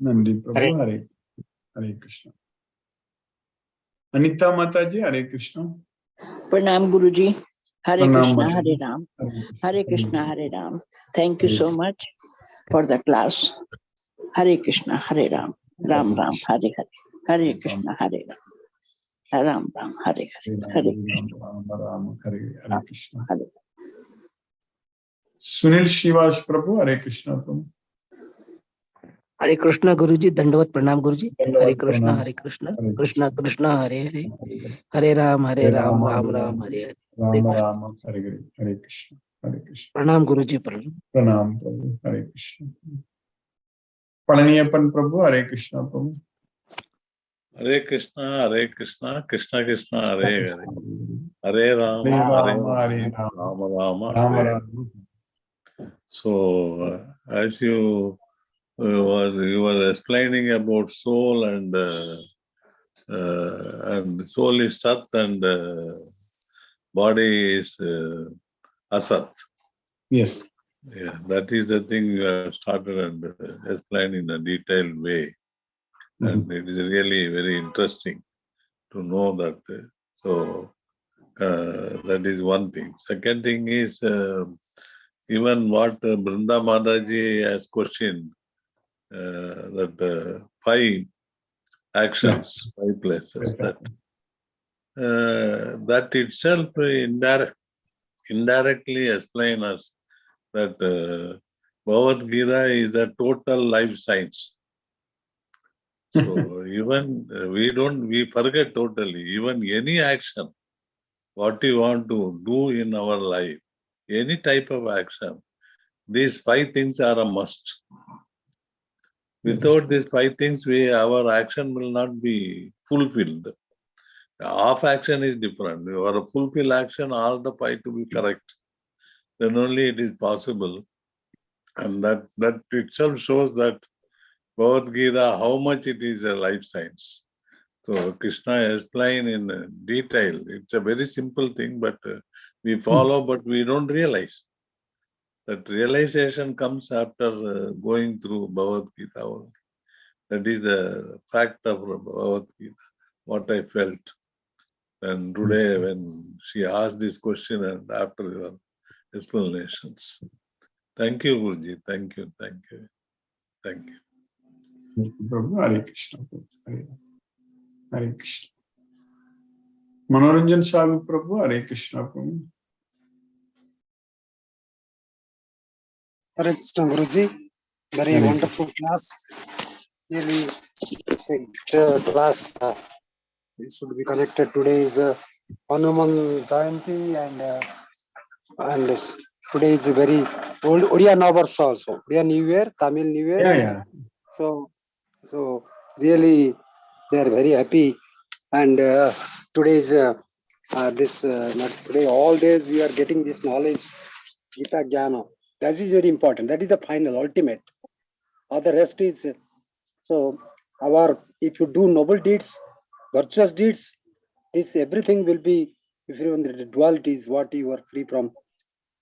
Nandi Prabhu, Hare Krishna. Anita Mataji, Hare Krishna. Pranam Guruji. Hare Pranam, Krishna, Mataji. Hare Ram. Hare Krishna, Hare Ram. Thank you so much for the class. Hare Krishna, Hare Ram. Ram Ram, Hare Hare. Hare Krishna, Hare Ram. Ram Ram, Hare Hare. Hare Ram, Hare Krishna. Hare. Sunil Shivash Prabhu, Hare Krishna Prabhu. Hare Krishna Guruji, Dandavat Pranam Guruji. Hare Krishna, Pranam. Hare Krishna, Krishna Krishna, Hare Hare. Hare Ram, Ram Ram, Hare Hare. Rama Rama, Hare Krishna. Hare Krishna. Pranam Guruji, Pranam. Pranam Prabhu, Hare Krishna. Palaniappan Prabhu, Hare Krishna Prabhu. Hare Krishna, Krishna Krishna, Hare Hare. Hare Rama, Hare Rama Rama, Rama Hare. Rama. So, as you were explaining about soul and soul is Sat and body is Asat. Yes. Yeah, that is the thing you have started and explained in a detailed way. And it is really very interesting to know that. So, that is one thing. Second thing is, even what Brinda Mataji has questioned, that 5 actions, 5 places, that itself indirectly explain us that Bhagavad Gita is the total life science. So even we forget totally, even any action, what we want to do in our life, any type of action, these 5 things are a must. Without these 5 things, our action will not be fulfilled. Half action is different. For a fulfill action, all the 5 to be correct. Then only it is possible. And that itself shows that Bhagavad Gita, how much it is a life science. So Krishna explained in detail. It's a very simple thing, but we follow, but we don't realize. That realization comes after going through Bhagavad Gita only. That is the fact of Bhagavad Gita, what I felt. And today when she asked this question and after your explanations. Thank you, Guruji. Thank you. Thank you, Prabhu. Hare Krishna. Hare Krishna. Manoranjan Sahu Prabhu, Hare Krishna Prabhu. Hare Krishna Guruji. Very wonderful class. Really, it's a good class. It should be connected. Today is Hanuman Jayanti and today is a very old Odia Navarsha also. Odia New Year, Tamil New Year. Yeah. So really, they are very happy. And today's not today. All days we are getting this knowledge, Gita Jnana. That is very important. That is the final, ultimate. All the rest is so. If you do noble deeds, virtuous deeds, this everything will be. If you the duality is what you are free from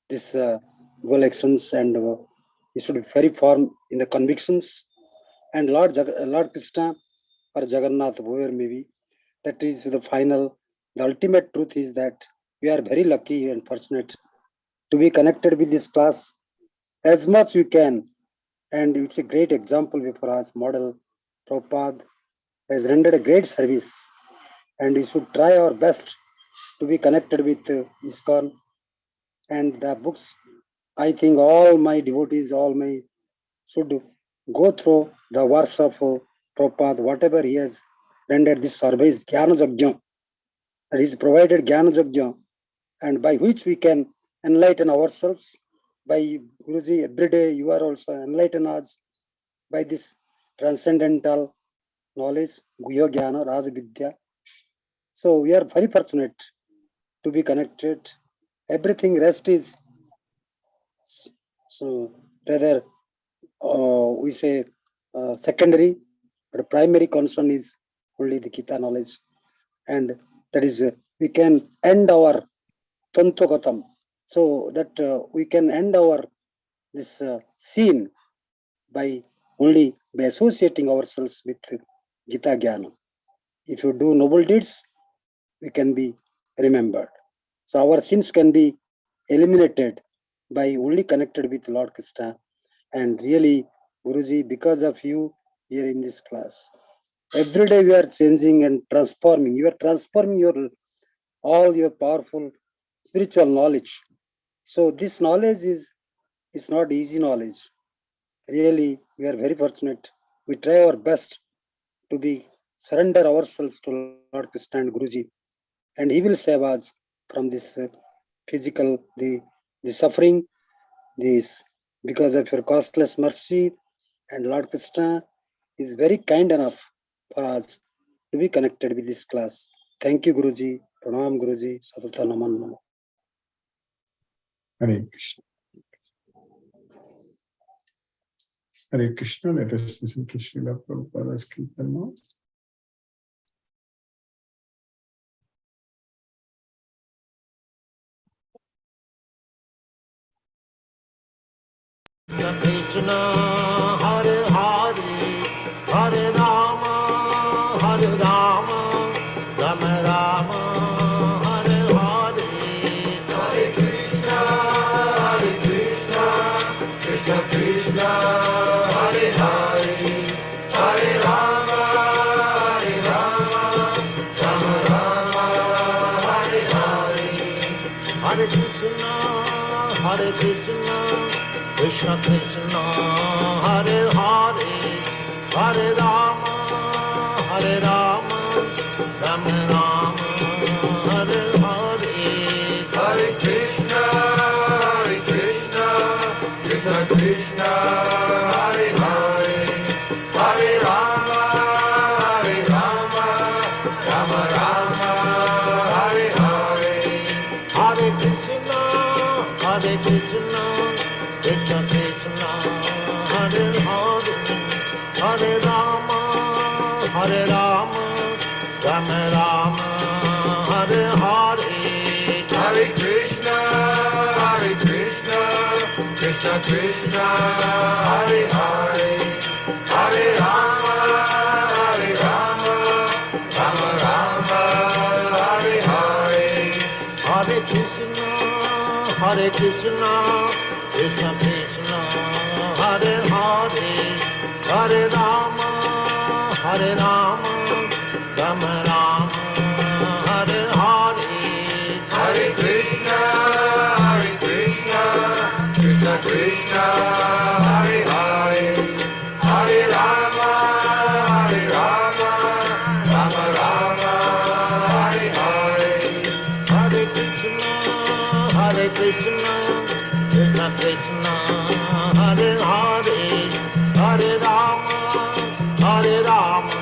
this dual actions, and you should be very firm in the convictions. And Lord Krishna or Jagannath, whoever maybe, that is the final. The ultimate truth is that we are very lucky and fortunate to be connected with this class as much we can. And it's a great example for us, model. Prabhupada has rendered a great service, and we should try our best to be connected with ISKCON and the books. I think all my devotees, should go through the works of Prabhupada, whatever he has rendered this service, Jnana Yajna, that is provided Jnana Yajna, and by which we can enlighten ourselves. By Guruji, every day you are also enlighten us by this transcendental knowledge, Guhya Jnana, Raja Vidya. So we are very fortunate to be connected. Everything rest is So rather we say secondary, but primary concern is only the Gita knowledge, and that is we can end our Tantogatam, so that we can end our this scene by only by associating ourselves with Gita Jnana. If you do noble deeds, we can be remembered. So our sins can be eliminated by only connected with Lord Krishna. And really, Guruji, because of you, we are in this class. Every day we are changing and transforming. You are transforming all your powerful spiritual knowledge. So this knowledge is not easy knowledge. Really, we are very fortunate. We try our best to be surrender ourselves to Lord Krishna and Guruji, and He will save us from this physical, the suffering, this because of your costless mercy. And Lord Krishna is very kind enough for us to be connected with this class. Thank you, Guruji. Pranam, Guruji. Satata Naman Namo. Hare Krishna. Hare Krishna. Let us listen to Srila Prabhupada's Kirtan now. Krishna, Hare Hare, Hare Rama, Hare Rama, Rama Rama, Hare Hare, Hare Krishna, Krishna Krishna, Hare Hare, Hare Rama, Rama Rama, Hare Hare, Hare Krishna, Krishna Krishna, Hare Hare, Hare Rama, Rama Rama, Hare Hare, Hare Krishna, Krishna Krishna, Hare Hare, Hare Rama, Rama Rama, Hare Hare, Hare Krishna, Krishna Krishna, Hare Hare, Hare Rama, Rama Rama, Hare Hare, Hare Krishna, Krishna Krishna, Hare Hare, Hare Rama, Rama Rama, Hare Hare, Hare Krishna, Krishna Krishna, Hare Hare, Hare Rama, Rama Rama, Hare Hare, Hare Krishna, Krishna Krishna, Hare Hare, Hare Rama, Rama Rama, Hare Hare, Hare Krishna, Krishna Krishna, Hare Hare, Hare Rama, Rama